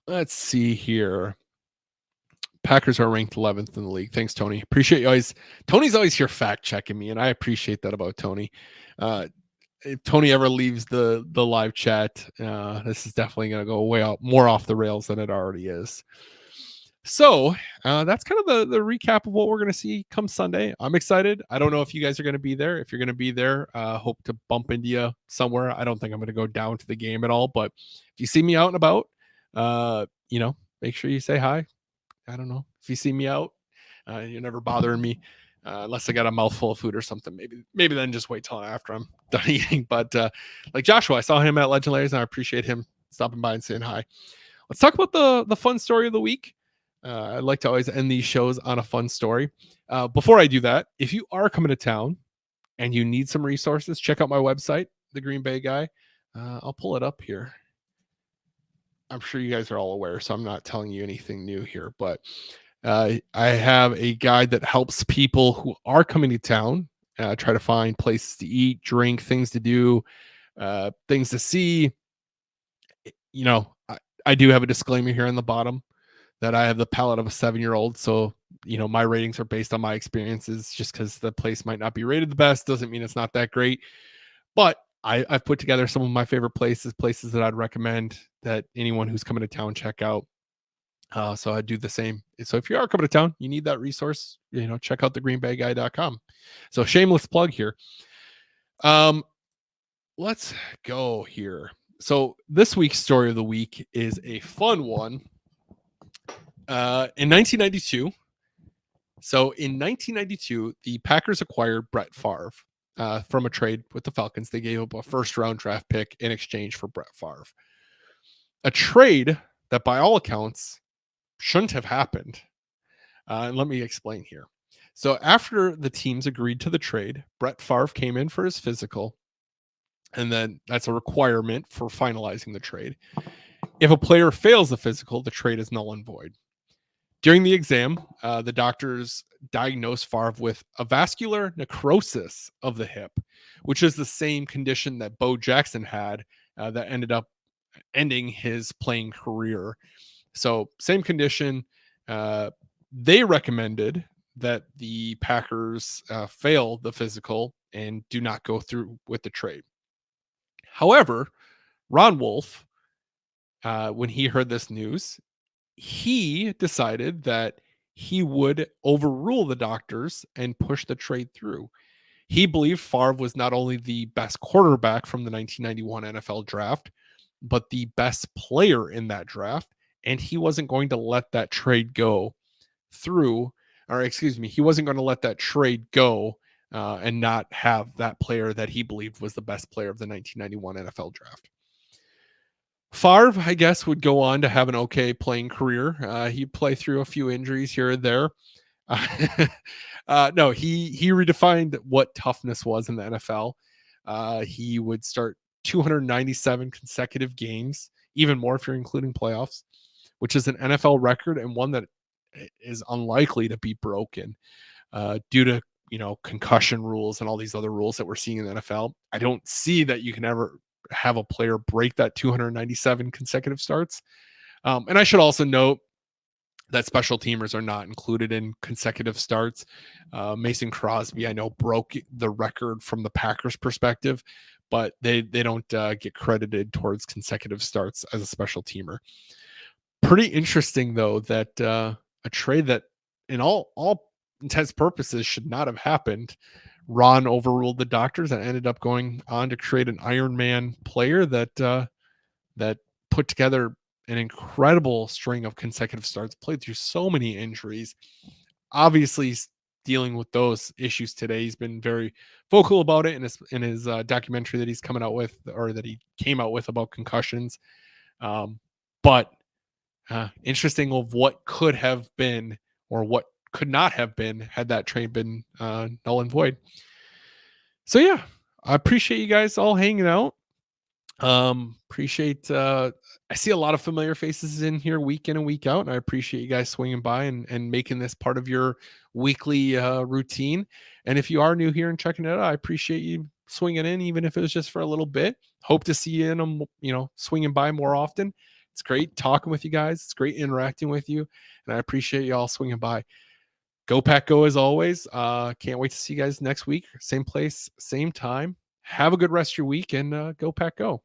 Let's see here. Packers are ranked 11th in the league. Thanks, Tony. Appreciate you always. Tony's always here fact checking me, and I appreciate that about Tony. If Tony ever leaves the live chat, this is definitely going to go way out more off the rails than it already is. So that's kind of the recap of what we're going to see come Sunday. I'm excited. I don't know if you guys are going to be there. If you're going to be there, hope to bump into you somewhere. I don't think I'm going to go down to the game at all, but if you see me out and about, make sure you say hi. I don't know if you see me out, you're never bothering me unless I got a mouthful of food or something. Maybe then just wait till after I'm done eating. But like Joshua, I saw him at Legendaries, and I appreciate him stopping by and saying hi. Let's talk about the fun story of the week. I like to always end these shows on a fun story. Before I do that, if you are coming to town and you need some resources, check out my website, The Green Bay Guy. I'll pull it up here. I'm sure you guys are all aware, so I'm not telling you anything new here, but I have a guide that helps people who are coming to town try to find places to eat, drink, things to do, things to see. I do have a disclaimer here on the bottom that I have the palate of a 7-year-old. So, my ratings are based on my experiences. Just because the place might not be rated the best doesn't mean it's not that great. But I've put together some of my favorite places that I'd recommend that anyone who's coming to town check out. So I do the same. So if you are coming to town, you need that resource, check out thegreenbayguy.com. So shameless plug here. Let's go here. So this week's story of the week is a fun one. In 1992, the Packers acquired Brett Favre from a trade with the Falcons. They gave up a first-round draft pick in exchange for Brett Favre. A trade that, by all accounts, shouldn't have happened. And let me explain here. So after the teams agreed to the trade, Brett Favre came in for his physical, and then that's a requirement for finalizing the trade. If a player fails the physical, the trade is null and void. During the exam, the doctors diagnosed Favre with a vascular necrosis of the hip, which is the same condition that Bo Jackson had that ended up ending his playing career. So same condition. They recommended that the Packers fail the physical and do not go through with the trade. However, Ron Wolf, when he heard this news, he decided that he would overrule the doctors and push the trade through. He believed Favre was not only the best quarterback from the 1991 NFL draft, but the best player in that draft. And he wasn't going to let that trade go through, or excuse me, he wasn't going to let that trade go and not have that player that he believed was the best player of the 1991 NFL draft. Favre, I guess, would go on to have an okay playing career. He'd play through a few injuries here and there. No, he redefined what toughness was in the NFL. He would start 297 consecutive games, even more if you're including playoffs, which is an NFL record and one that is unlikely to be broken due to concussion rules and all these other rules that we're seeing in the NFL. I don't see that you can ever have a player break that 297 consecutive starts. And I should also note that special teamers are not included in consecutive starts. Mason Crosby, I know, broke the record from the Packers perspective, but they don't get credited towards consecutive starts as a special teamer. Pretty interesting, though, that a trade that in all intents purposes should not have happened. Ron overruled the doctors and ended up going on to create an Iron Man player that put together an incredible string of consecutive starts, played through so many injuries. Obviously, dealing with those issues today. He's been very vocal about it in his documentary that he's coming out with, or that he came out with about concussions. But interesting of what could have been or what could not have been had that trade been null and void. So yeah, I appreciate you guys all hanging out. Appreciate I see a lot of familiar faces in here week in and week out, and I appreciate you guys swinging by and making this part of your weekly routine. And if you are new here and checking it out, I appreciate you swinging in, even if it was just for a little bit. Hope to see you in them, swinging by more often. It's great talking with you guys. It's great interacting with you, and I appreciate you all swinging by. Go Pack Go as always. Can't wait to see you guys next week. Same place, same time. Have a good rest of your week, and go Pack Go.